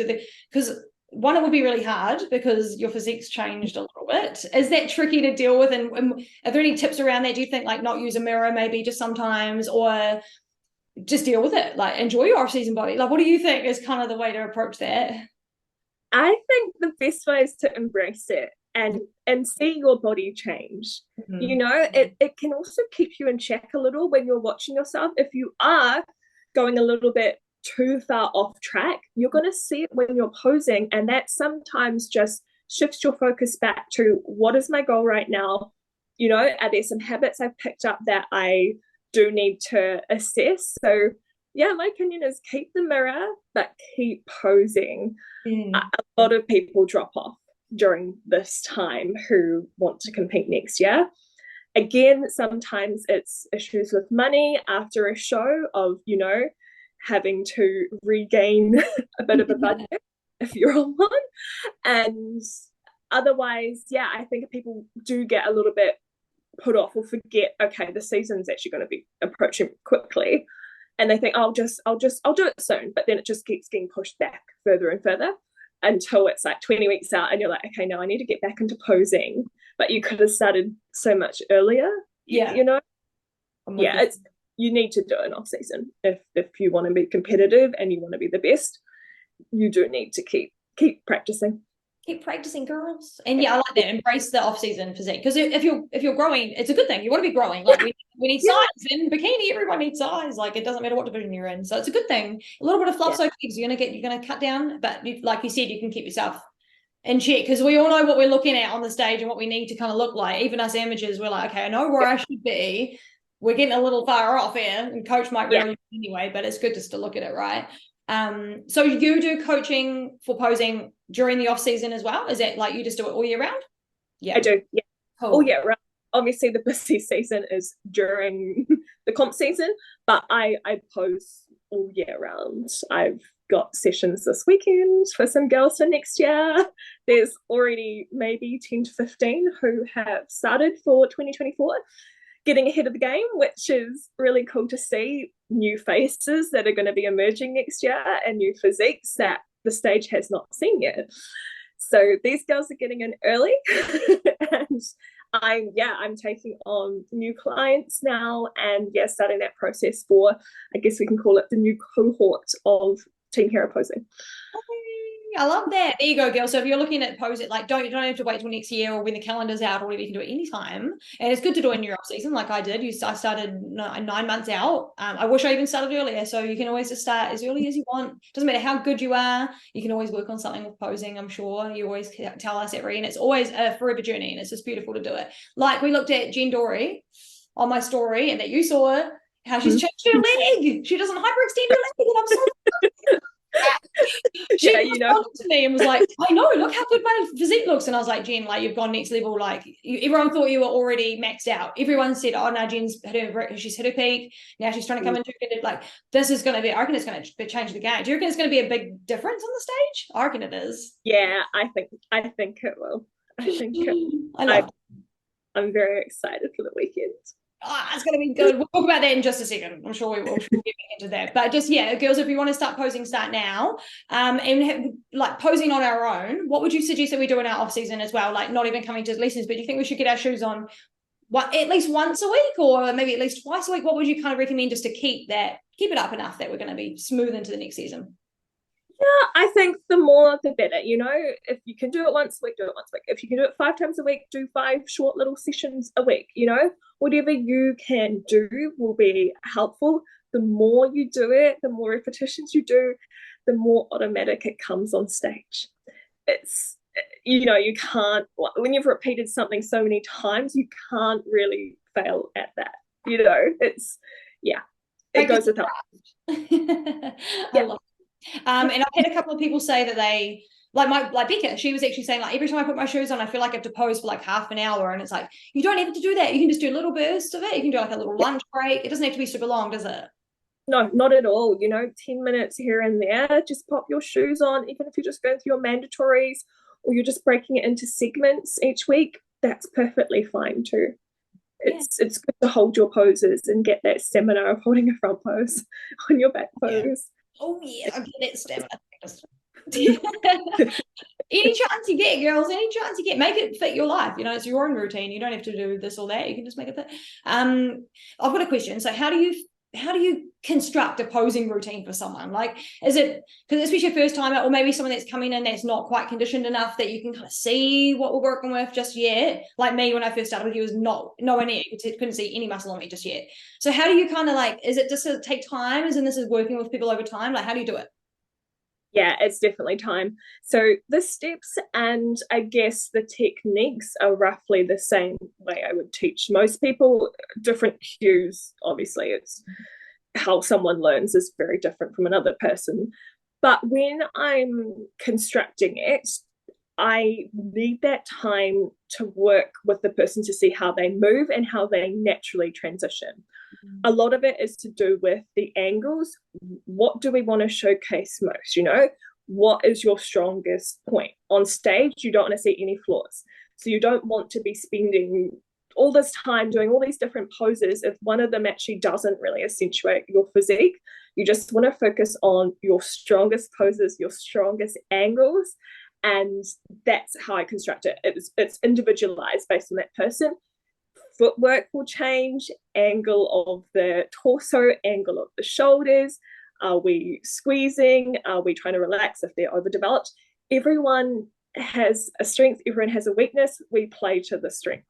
Because one, it would be really hard because your physique's changed a little bit. Is that tricky to deal with? And are there any tips around that? Do you think like not use a mirror maybe just sometimes, or just deal with it? Like enjoy your off-season body. Like what do you think is kind of the way to approach that? I think the best way is to embrace it and see your body change. It can also keep you in check a little when you're watching yourself. If you are going a little bit too far off track, you're going to see it when you're posing, and that sometimes just shifts your focus back to what is my goal right now. Are there some habits I've picked up that I do need to assess? So my opinion is keep the mirror but keep posing. A lot of people drop off during this time who want to compete next year. Again, sometimes it's issues with money after a show of having to regain a bit of a budget if you're on one. And otherwise, I think people do get a little bit put off or forget, okay, the season's actually going to be approaching quickly. And they think, I'll do it soon. But then it just keeps getting pushed back further and further until it's like 20 weeks out and you're like, okay, no, I need to get back into posing. But you could have started so much earlier. You need to do an off season if you want to be competitive and you want to be the best. You do need to keep practicing. Keep practicing, girls. And I like that. Embrace the off season physique, because if you're growing, it's a good thing. You want to be growing. Like we need size in bikini. Everyone needs size. Like it doesn't matter what division you're in. So it's a good thing. A little bit of fluff's okay, because you're gonna cut down. But like you said, you can keep yourself in check, because we all know what we're looking at on the stage and what we need to kind of look like. Even us amateurs, we're like, okay, I know where I should be. We're getting a little far off here, and coach might reel you anyway, but it's good just to look at it, right? So you do coaching for posing during the off season as well? Is that like you just do it all year round? I do. Cool. All year round. Obviously the busy season is during the comp season, but I pose all year round. I've got sessions this weekend for some girls for next year. There's already maybe 10 to 15 who have started for 2024. Getting ahead of the game, which is really cool to see. New faces that are going to be emerging next year and new physiques that the stage has not seen yet. So these girls are getting in early and I'm taking on new clients now and starting that process for, I guess we can call it the new cohort of Team Hero Posing. I love that. There you go, girl. So if you're looking at posing, like you don't have to wait till next year or when the calendar's out or whatever. You can do it anytime, and it's good to do it in your off season, like I did. I started 9 months out. I wish I even started earlier. So you can always just start as early as you want. Doesn't matter how good you are. You can always work on something with posing. I'm sure you always tell us every, and it's always a forever journey, and it's just beautiful to do it. Like we looked at Jen Dory on my story, and that you saw how she's changed her leg. She doesn't hyperextend her leg, and I'm so. She responded to me and was like, I know, look how good my physique looks. And I was like, Jen, like you've gone next level. Like everyone thought you were already maxed out. Everyone said, oh, now she's hit her peak. Now she's trying to come into it. Like this is going to be, I reckon it's going to change the game. Do you reckon it's going to be a big difference on the stage? I reckon it is. Yeah, I think it will. I'm very excited for the weekend. Oh, it's going to be good. We'll talk about that in just a second. I'm sure we will get into that. But just, yeah, girls, if you want to start posing, start now. And like posing on our own, what would you suggest that we do in our off season as well? Like not even coming to lessons, but do you think we should get our shoes on at least once a week or maybe at least twice a week? What would you kind of recommend just to keep it up enough that we're going to be smooth into the next season? Yeah, I think the more the better. If you can do it once a week, do it once a week. If you can do it 5 times a week, do 5 short little sessions a week. Whatever you can do will be helpful. The more you do it, the more repetitions you do, the more automatic it comes on stage. It's, you can't, when you've repeated something so many times, you can't really fail at that. It's, yeah, it goes without. I love it. And I've had a couple of people say that they like Becca, she was actually saying like every time I put my shoes on, I feel like I have to pose for like half an hour, and it's like you don't have to do that. You can just do little bursts of it. You can do like a little lunch break. It doesn't have to be super long, does it? No, not at all. 10 minutes here and there. Just pop your shoes on, even if you're just going through your mandatories or you're just breaking it into segments each week. That's perfectly fine too. It's good to hold your poses and get that stamina of holding a front pose on your back pose. Yeah. Oh yeah, I get that stamina. Any chance you get, girls, any chance you get, make it fit your life. It's your own routine. You don't have to do this or that. You can just make it fit. I've got a question. So how do you construct a posing routine for someone? Like, is it, because especially a first timer or maybe someone that's coming in that's not quite conditioned enough that you can kind of see what we're working with just yet? Like me, when I first started with you, was nowhere near, couldn't see any muscle on me just yet. So how do you kind of like, is it just to take time, as in this is working with people over time? Like, how do you do it? Yeah, it's definitely time. So the steps and I guess the techniques are roughly the same way I would teach most people. Different cues, obviously. It's how someone learns is very different from another person. But when I'm constructing it, I need that time to work with the person to see how they move and how they naturally transition. A lot of it is to do with the angles. What do we want to showcase most? What is your strongest point? On stage, you don't want to see any flaws. So you don't want to be spending all this time doing all these different poses if one of them actually doesn't really accentuate your physique. You just want to focus on your strongest poses, your strongest angles, and that's how I construct it. It's individualized based on that person. Footwork will change, angle of the torso, angle of the shoulders. Are we squeezing? Are we trying to relax if they're overdeveloped? Everyone has a strength, everyone has a weakness. We play to the strength.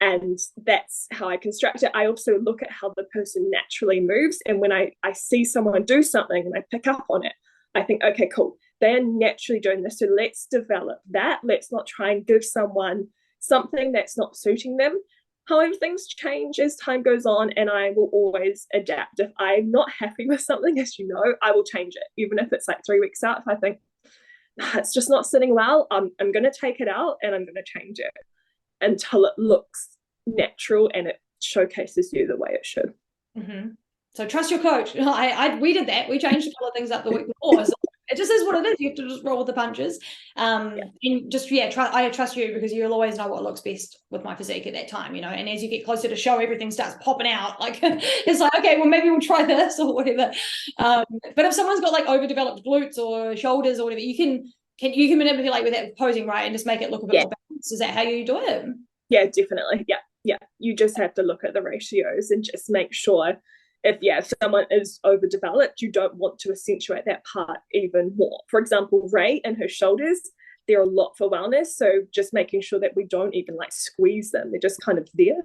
And that's how I construct it. I also look at how the person naturally moves. And when I see someone do something and I pick up on it, I think, okay, cool. They're naturally doing this. So let's develop that. Let's not try and give someone something that's not suiting them. However, things change as time goes on, and I will always adapt. If I'm not happy with something, as you know, I will change it, even if it's like 3 weeks out. If I think it's just not sitting well, I'm going to take it out and I'm going to change it until it looks natural and it showcases you the way it should. So trust your coach. We did that. We changed a couple of things up the week before. So it just is what it is. You have to just roll with the punches. And just, I trust you because you'll always know what looks best with my physique at that time, and as you get closer to show, everything starts popping out. Like, it's like, okay, well, maybe we'll try this or whatever. But if someone's got like overdeveloped glutes or shoulders or whatever, you can manipulate with that posing, right? And just make it look a bit more balanced. Is that how you do it? Yeah, definitely. Yeah. You just have to look at the ratios and just make sure if someone is overdeveloped, you don't want to accentuate that part even more. For example, Ray and her shoulders, they're a lot for wellness. So just making sure that we don't even like squeeze them. They're just kind of there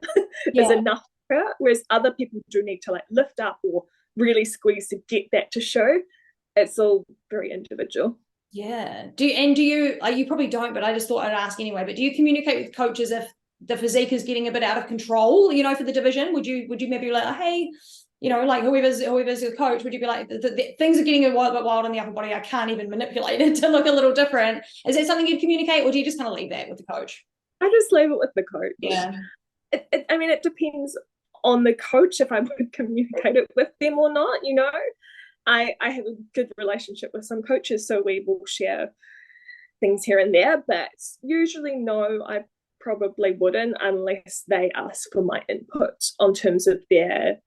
is enough. Whereas other people do need to like lift up or really squeeze to get that to show. It's all very individual. Yeah. Do you you probably don't, but I just thought I'd ask anyway, but do you communicate with coaches if the physique is getting a bit out of control, for the division? Would you maybe be like, oh, hey, like whoever's your coach, would you be like, the things are getting a bit wild on the upper body, I can't even manipulate it to look a little different? Is that something you'd communicate, or do you just kind of leave that with the coach? I just leave it with the coach. Yeah. I mean, it depends on the coach if I would communicate it with them or not, I have a good relationship with some coaches, so we will share things here and there, but usually no, I probably wouldn't unless they ask for my input on terms of their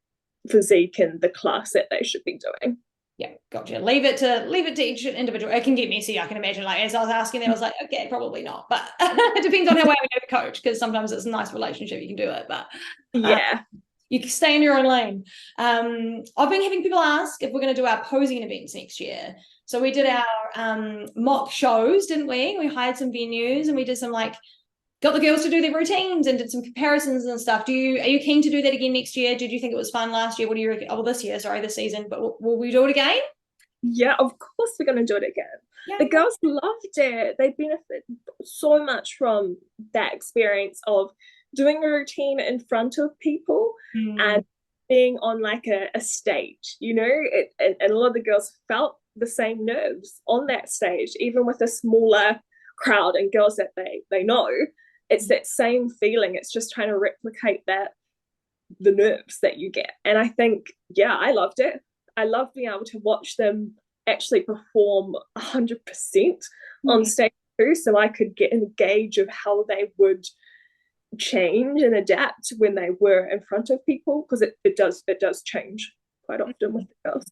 physique and the class that they should be doing. Yeah, gotcha. Leave it to each individual. It can get messy, I can imagine. Like as I was asking them, I was like, okay, probably not. But it depends on how well we know the coach, because sometimes it's a nice relationship, you can do it. But yeah. You can stay in your own lane. I've been having people ask if we're going to do our posing events next year. So we did our mock shows, didn't we? We hired some venues and we did some got the girls to do their routines and did some comparisons and stuff. Are you keen to do that again next year? Did you think it was fun last year? What do you reckon? Oh, this season. But will we do it again? Yeah, of course we're going to do it again. Yeah. The girls loved it. They benefit so much from that experience of doing a routine in front of people and being on a stage, and a lot of the girls felt the same nerves on that stage, even with a smaller crowd and girls that they know. It's that same feeling. It's just trying to replicate the nerves that you get. And I think, yeah, I loved it. I love being able to watch them actually perform 100% on stage too, so I could get a gauge of how they would change and adapt when they were in front of people, because it does change quite often with the girls.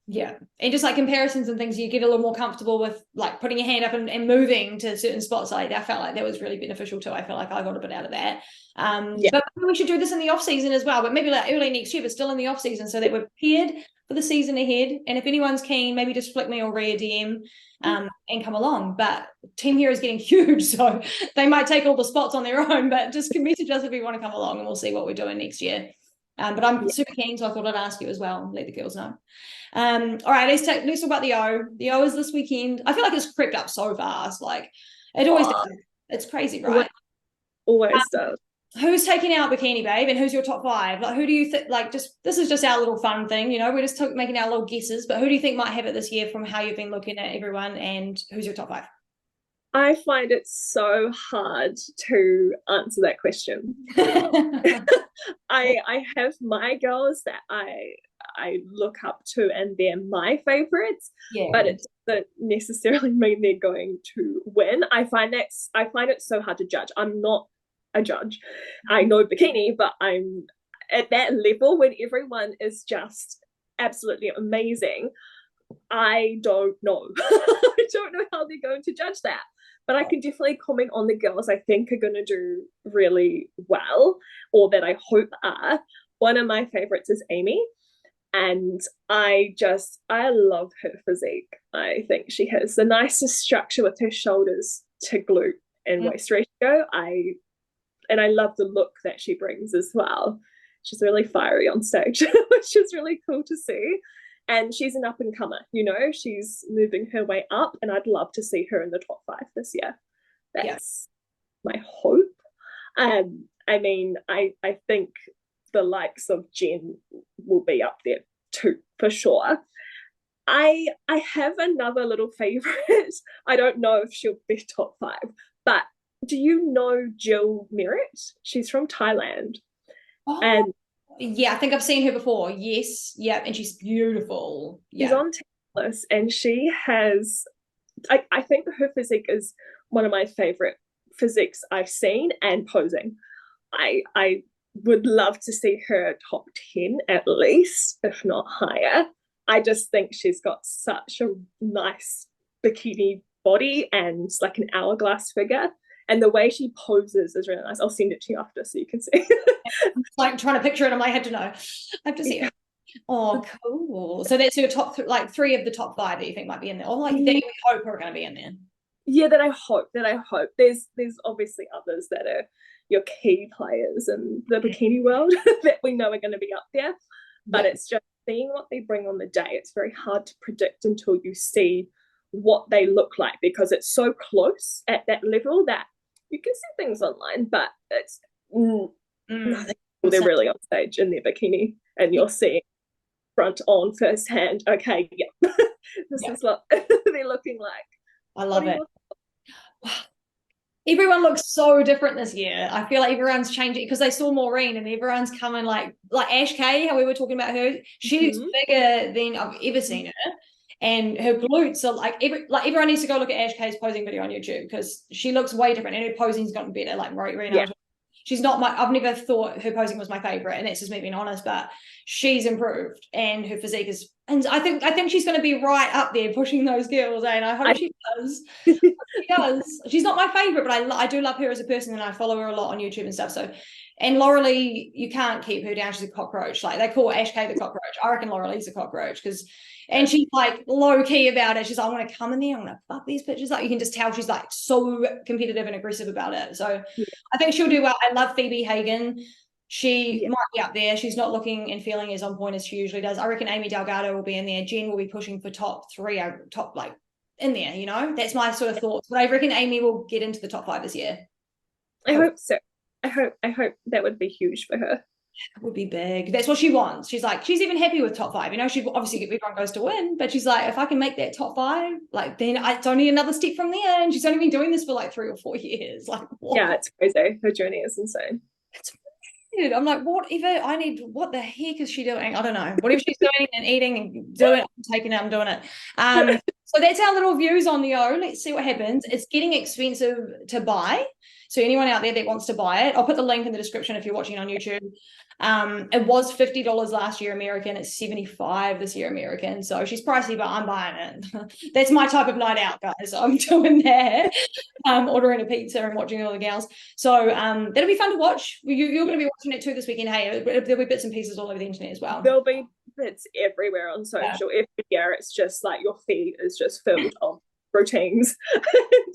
Yeah, and just comparisons and things, you get a little more comfortable with putting your hand up and moving to certain spots. I felt like that was really beneficial too. I felt like I got a bit out of that. But we should do this in the off season as well, but maybe early next year, but still in the off season, so that we're prepared for the season ahead. And if anyone's keen, maybe just flick me or Rhea DM and come along. But team here is getting huge, so they might take all the spots on their own, but just message us if you want to come along and we'll see what we're doing next year. But I'm super keen, so I thought I'd ask you as well and let the girls know. All right, let's talk about the O. The O is this weekend. I feel like it's crept up so fast. It always does. It's crazy, right? Always does. Who's taking out Bikini Babe, and who's your top 5? Who do you think? This is just our little fun thing, we're just making our little guesses. But who do you think might have it this year from how you've been looking at everyone? And who's your top 5? I find it so hard to answer that question. I have my girls that I look up to and they're my favorites, but it doesn't necessarily mean they're going to win. I find it so hard to judge. I'm not a judge. I know bikini, but I'm at that level when everyone is just absolutely amazing. I don't know. I don't know how they're going to judge that. But I can definitely comment on the girls I think are going to do really well, or that I hope are. One of my favorites is Amy. And I love her physique. I think she has the nicest structure with her shoulders to glute and waist ratio. I love the look that she brings as well. She's really fiery on stage, which is really cool to see. And she's an up-and-comer, she's moving her way up, and I'd love to see her in the top 5 this year. That's my hope. I mean, I think the likes of Jen will be up there too, for sure. I have another little favorite. I don't know if she'll be top 5, but do you know Jill Merritt? She's from Thailand. Oh. And yeah, I think I've seen her before. Yes. Yeah. And she's beautiful. She's on Tennis, and she has, I think her physique is one of my favorite physiques I've seen, and posing. I would love to see her top 10 at least, if not higher. I just think she's got such a nice bikini body and an hourglass figure. And the way she poses is really nice. I'll send it to you after so you can see. I'm trying to picture it in my head to know. I have to see it. Oh, cool. So that's your top like 3 of the top 5 that you think might be in there, or like that you hope are going to be in there. Yeah, that I hope. There's obviously others that are your key players in the bikini world that we know are going to be up there, but it's just seeing what they bring on the day. It's very hard to predict until you see what they look like, because it's so close at that level that you can see things online, but it's they're really on stage in their bikini, and you're seeing front on firsthand. Okay, yeah, this is what they're looking like. I love it. Everyone looks so different this year. I feel like everyone's changing because they saw Maureen, and everyone's coming like Ash K, how we were talking about her. She's bigger than I've ever seen her. And her glutes are like everyone needs to go look at Ash K's posing video on YouTube, because she looks way different, and her posing's gotten better. Like right, she's not I've never thought her posing was my favorite, and that's just me being honest, but she's improved, and her physique is, and I think she's going to be right up there pushing those girls, and I hope she does. She does. She's not my favorite, but I do love her as a person, and I follow her a lot on YouTube and stuff. So, and Lauralee, you can't keep her down. She's a cockroach. Like, they call Ash K the cockroach. I reckon Lauralee's a cockroach, because, and she's like low key about it. She's like, I want to come in there, I want to fuck these bitches. Like, you can just tell she's like so competitive and aggressive about it. So I think she'll do well. I love Phoebe Hagen. She might be up there. She's not looking and feeling as on point as she usually does. I reckon Amy Delgado will be in there. Jen will be pushing for top 3, top like in there, you know. That's my sort of thoughts. But I reckon Amy will get into the top 5 this year. I hope so. I hope that would be huge for her. It would be big. That's what she wants. She's like, she's even happy with top 5. You know, she obviously everyone goes to win, but she's like, if I can make that top 5, like, then it's only another step from there. And she's only been doing this for like 3 or 4 years. Like, what? Yeah, it's crazy. Her journey is insane. It's weird. I'm like, what the heck is she doing? I don't know. Whatever she's doing and eating and doing, I'm taking it, I'm doing it. So that's our little views on the O. Let's see what happens. It's getting expensive to buy. So anyone out there that wants to buy it, I'll put the link in the description if you're watching on YouTube. It was $50 last year American. It's $75 this year American. So she's pricey, but I'm buying it. That's my type of night out, guys. I'm doing that. Ordering a pizza and watching all the gals. So that'll be fun to watch. You're going to be watching it too this weekend. Hey, there'll be bits and pieces all over the internet as well. There'll be bits everywhere on social. Every year, it's just like your feed is just filled of routines.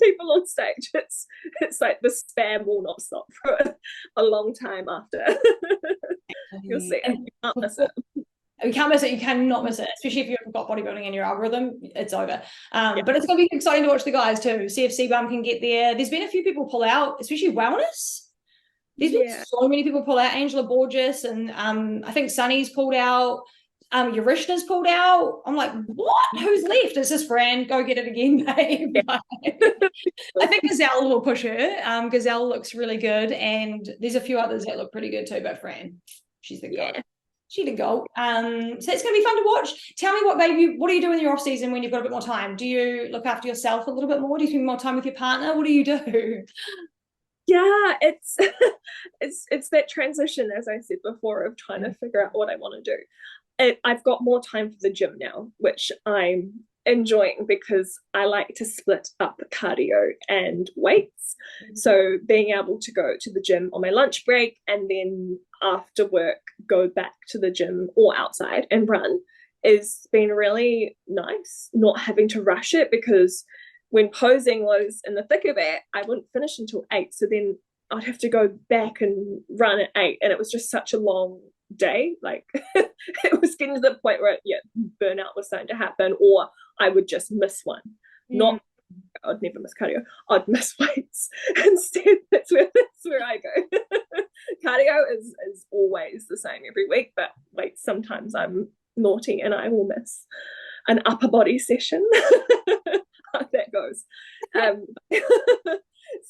People on stage. It's like the spam will not stop for a long time after. You'll see it. You can't miss it. You can't miss it. You cannot miss it, especially if you've got bodybuilding in your algorithm. It's over. But it's going to be exciting to watch the guys too. See if CBum can get there. There's been a few people pull out, especially wellness. There's been so many people pull out. Angela Borges and I think Sunny's pulled out. Yarishna's pulled out. I'm like, what? Who's left? It's this Fran. Go get it again, babe. I think Gazelle will push her. Gazelle looks really good, and there's a few others that look pretty good too. But Fran, she's the goat. She's the goat. So it's going to be fun to watch. Tell me what do you do in your off season when you've got a bit more time? Do you look after yourself a little bit more? Do you spend more time with your partner? What do you do? Yeah, it's that transition, as I said before, of trying to figure out what I want to do. I've got more time for the gym now, which I'm enjoying because I like to split up cardio and weights. So being able to go to the gym on my lunch break and then after work go back to the gym or outside and run has been really nice, not having to rush it, because when posing was in the thick of it, I wouldn't finish until 8. So then I'd have to go back and run at 8, and it was just such a long day. Like it was getting to the point where burnout was starting to happen, or I would just miss one. Not I'd never miss cardio, I'd miss weights instead. That's where I go. Cardio is always the same every week, but weights sometimes I'm naughty and I will miss an upper body session. That goes.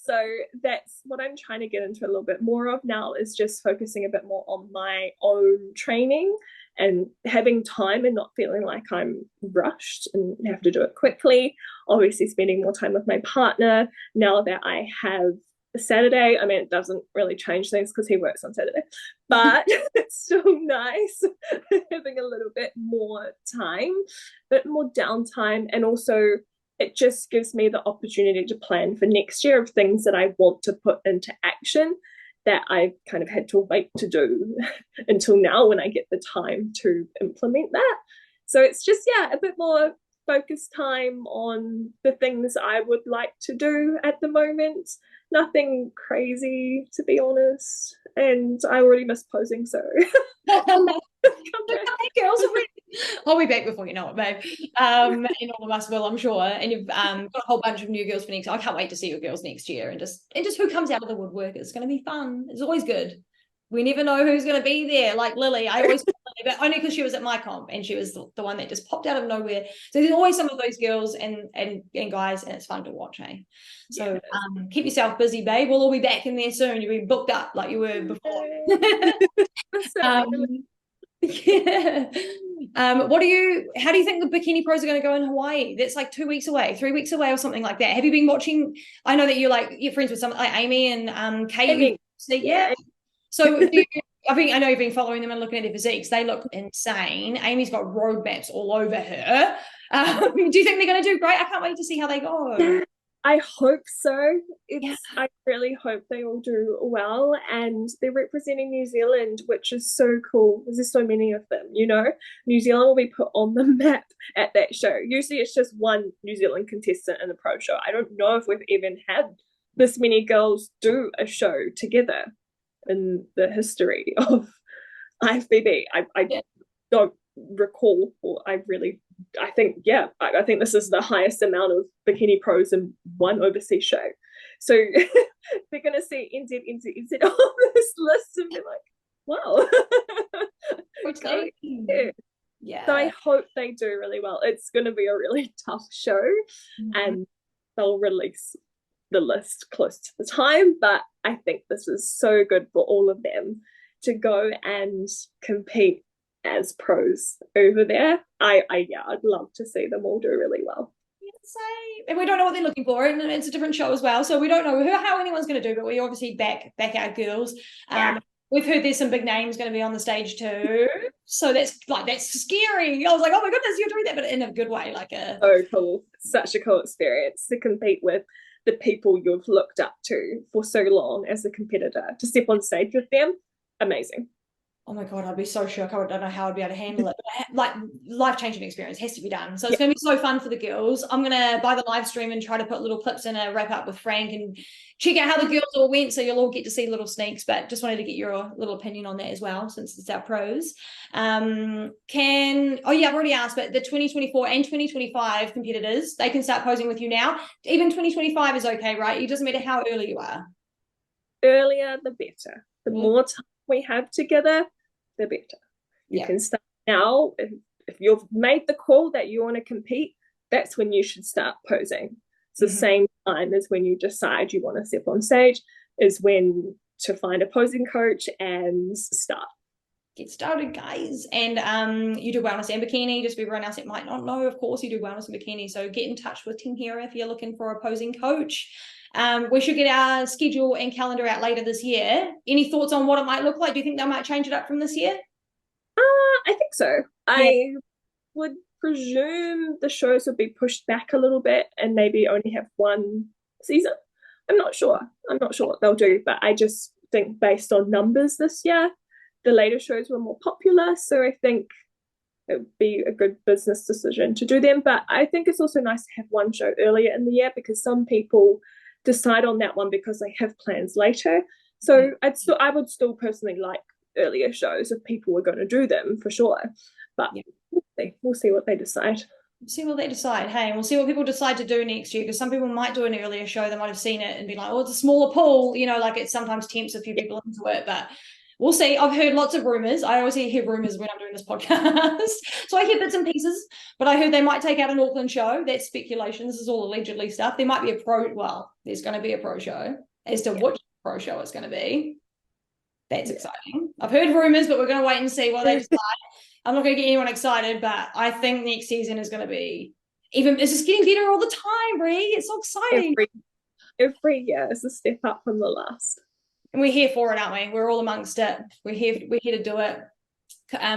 So that's what I'm trying to get into a little bit more of now, is just focusing a bit more on my own training and having time and not feeling like I'm rushed and have to do it quickly. Obviously spending more time with my partner now that I have a Saturday. I mean, it doesn't really change things because he works on Saturday, but it's still nice having a little bit more time, a bit more downtime, and also it just gives me the opportunity to plan for next year of things that I want to put into action that I've kind of had to wait to do until now when I get the time to implement that. So it's just, yeah, a bit more focused time on the things I would like to do at the moment. Nothing crazy, to be honest. And I already miss posing, so come back. Hey girls, I'll be back before you know it, babe. And all of us will, I'm sure. And you've got a whole bunch of new girls for next. I can't wait to see your girls next year, and just who comes out of the woodwork. It's going to be fun. It's always good. We never know who's going to be there. Like Lily, I always call Lily, but only because she was at my comp and she was the one that just popped out of nowhere. So there's always some of those girls and guys, and it's fun to watch. Hey, so keep yourself busy, babe. We'll all be back in there soon. You'll be booked up like you were before. Yeah. How do you think the Bikini Pros are going to go in Hawaii? That's like 2 weeks away, 3 weeks away, or something like that. Have you been watching? I know that you're friends with some like Amy and Kate. Yeah. So I know you've been following them and looking at their physiques. They look insane. Amy's got roadmaps all over her. Do you think they're going to do great? I can't wait to see how they go. I hope so. I really hope they all do well, and they're representing New Zealand, which is so cool because there's so many of them, you know. New Zealand will be put on the map at that show. Usually it's just one New Zealand contestant in the pro show. I don't know if we've even had this many girls do a show together in the history of IFBB. I don't recall, or I think this is the highest amount of bikini pros in one overseas show. So they're going to see NZ on this list and be like, wow. Okay. Yeah. So I hope they do really well. It's going to be a really tough show, and they'll release the list close to the time, but I think this is so good for all of them to go and compete as pros over there. I'd love to see them all do really well. And we don't know what they're looking for, and it's a different show as well, so we don't know how anyone's going to do, but we obviously back our girls. We've heard there's some big names going to be on the stage too, so that's scary. I was like, oh my goodness, you're doing that, but in a good way, so cool. Such a cool experience to compete with the people you've looked up to for so long as a competitor, to step on stage with them. Amazing. Oh my God, I'd be so shook. I don't know how I'd be able to handle it. But like, life-changing experience has to be done. So it's going to be so fun for the girls. I'm going to buy the live stream and try to put little clips in a wrap up with Frank and check out how the girls all went, so you'll all get to see little sneaks. But just wanted to get your little opinion on that as well, since it's our pros. I've already asked, but the 2024 and 2025 competitors, they can start posing with you now. Even 2025 is okay, right? It doesn't matter how early you are. Earlier, the better. The more time we have together, the better. You can start now. If you've made the call that you want to compete, that's when you should start posing. It's the same time as when you decide you want to step on stage, is when to find a posing coach and start. Get started, guys. And you do wellness and bikini. Just for everyone else that might not know, of course you do wellness and bikini, so get in touch with Team Hera if you're looking for a posing coach. We should get our schedule and calendar out later this year. Any thoughts on what it might look like? Do you think they might change it up from this year? I think so. I would presume the shows would be pushed back a little bit and maybe only have one season. I'm not sure what they'll do, but I just think based on numbers this year, the later shows were more popular, so I think it would be a good business decision to do them. But I think it's also nice to have one show earlier in the year, because some people decide on that one because they have plans later. So I would still personally like earlier shows if people were going to do them, for sure. But we'll see what they decide. Hey, and we'll see what people decide to do next year, because some people might do an earlier show. They might have seen it and be like, oh, it's a smaller pool, like it sometimes tempts a few people into it, but we'll see. I've heard lots of rumors. I always hear rumors when I'm doing this podcast. So I hear bits and pieces, but I heard they might take out an Auckland show. That's speculation. This is all allegedly stuff. There might be there's going to be a pro show. As to which pro show it's going to be, that's exciting. I've heard rumors, but we're going to wait and see what they decide. I'm not going to get anyone excited, but I think next season is going to be it's just getting better all the time, Bree. It's so exciting. Every year is a step up from the last. And we're here for it, aren't we? We're all amongst it. We're here to do it.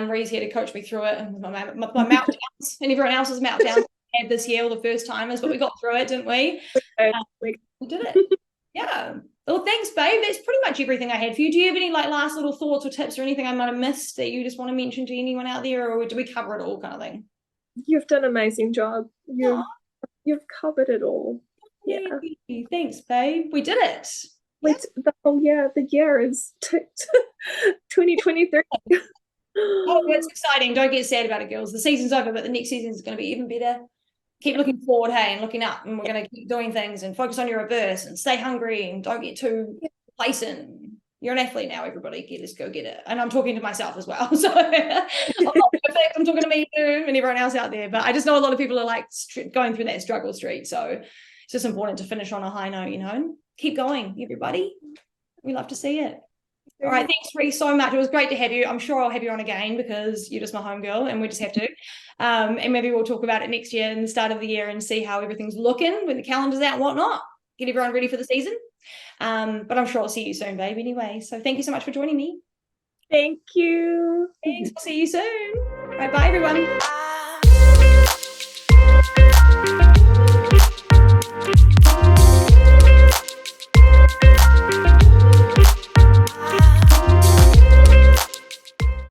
Ree's here to coach me through it, and my meltdowns and everyone else's meltdowns we had this year, all the first timers, but we got through it, didn't we? We did it. Yeah. Well, thanks, babe. That's pretty much everything I had for you. Do you have any like last little thoughts or tips or anything I might have missed that you just want to mention to anyone out there, or do we cover it all kind of thing? You've done an amazing job. You've covered it all. Yeah. Yay. Thanks, babe. We did it. Wait, the year is 2023. Oh, it's exciting. Don't get sad about it, girls. The season's over, but the next season is going to be even better. Keep looking forward, hey, and looking up, and we're going to keep doing things and focus on your reverse and stay hungry and don't get too complacent. You're an athlete now, everybody. Let's go get it. And I'm talking to myself as well. So I'm talking to me too and everyone else out there. But I just know a lot of people are like going through that struggle street. So it's just important to finish on a high note, you know. Keep going, everybody. We love to see it. All right, thanks, Rhys, so much. It was great to have you. I'm sure I'll have you on again because you're just my homegirl and we just have to. And maybe we'll talk about it next year and the start of the year and see how everything's looking when the calendar's out and whatnot. Get everyone ready for the season. But I'm sure I'll see you soon, babe, anyway. So thank you so much for joining me. Thank you. Thanks. I'll see you soon. All right, bye, everyone.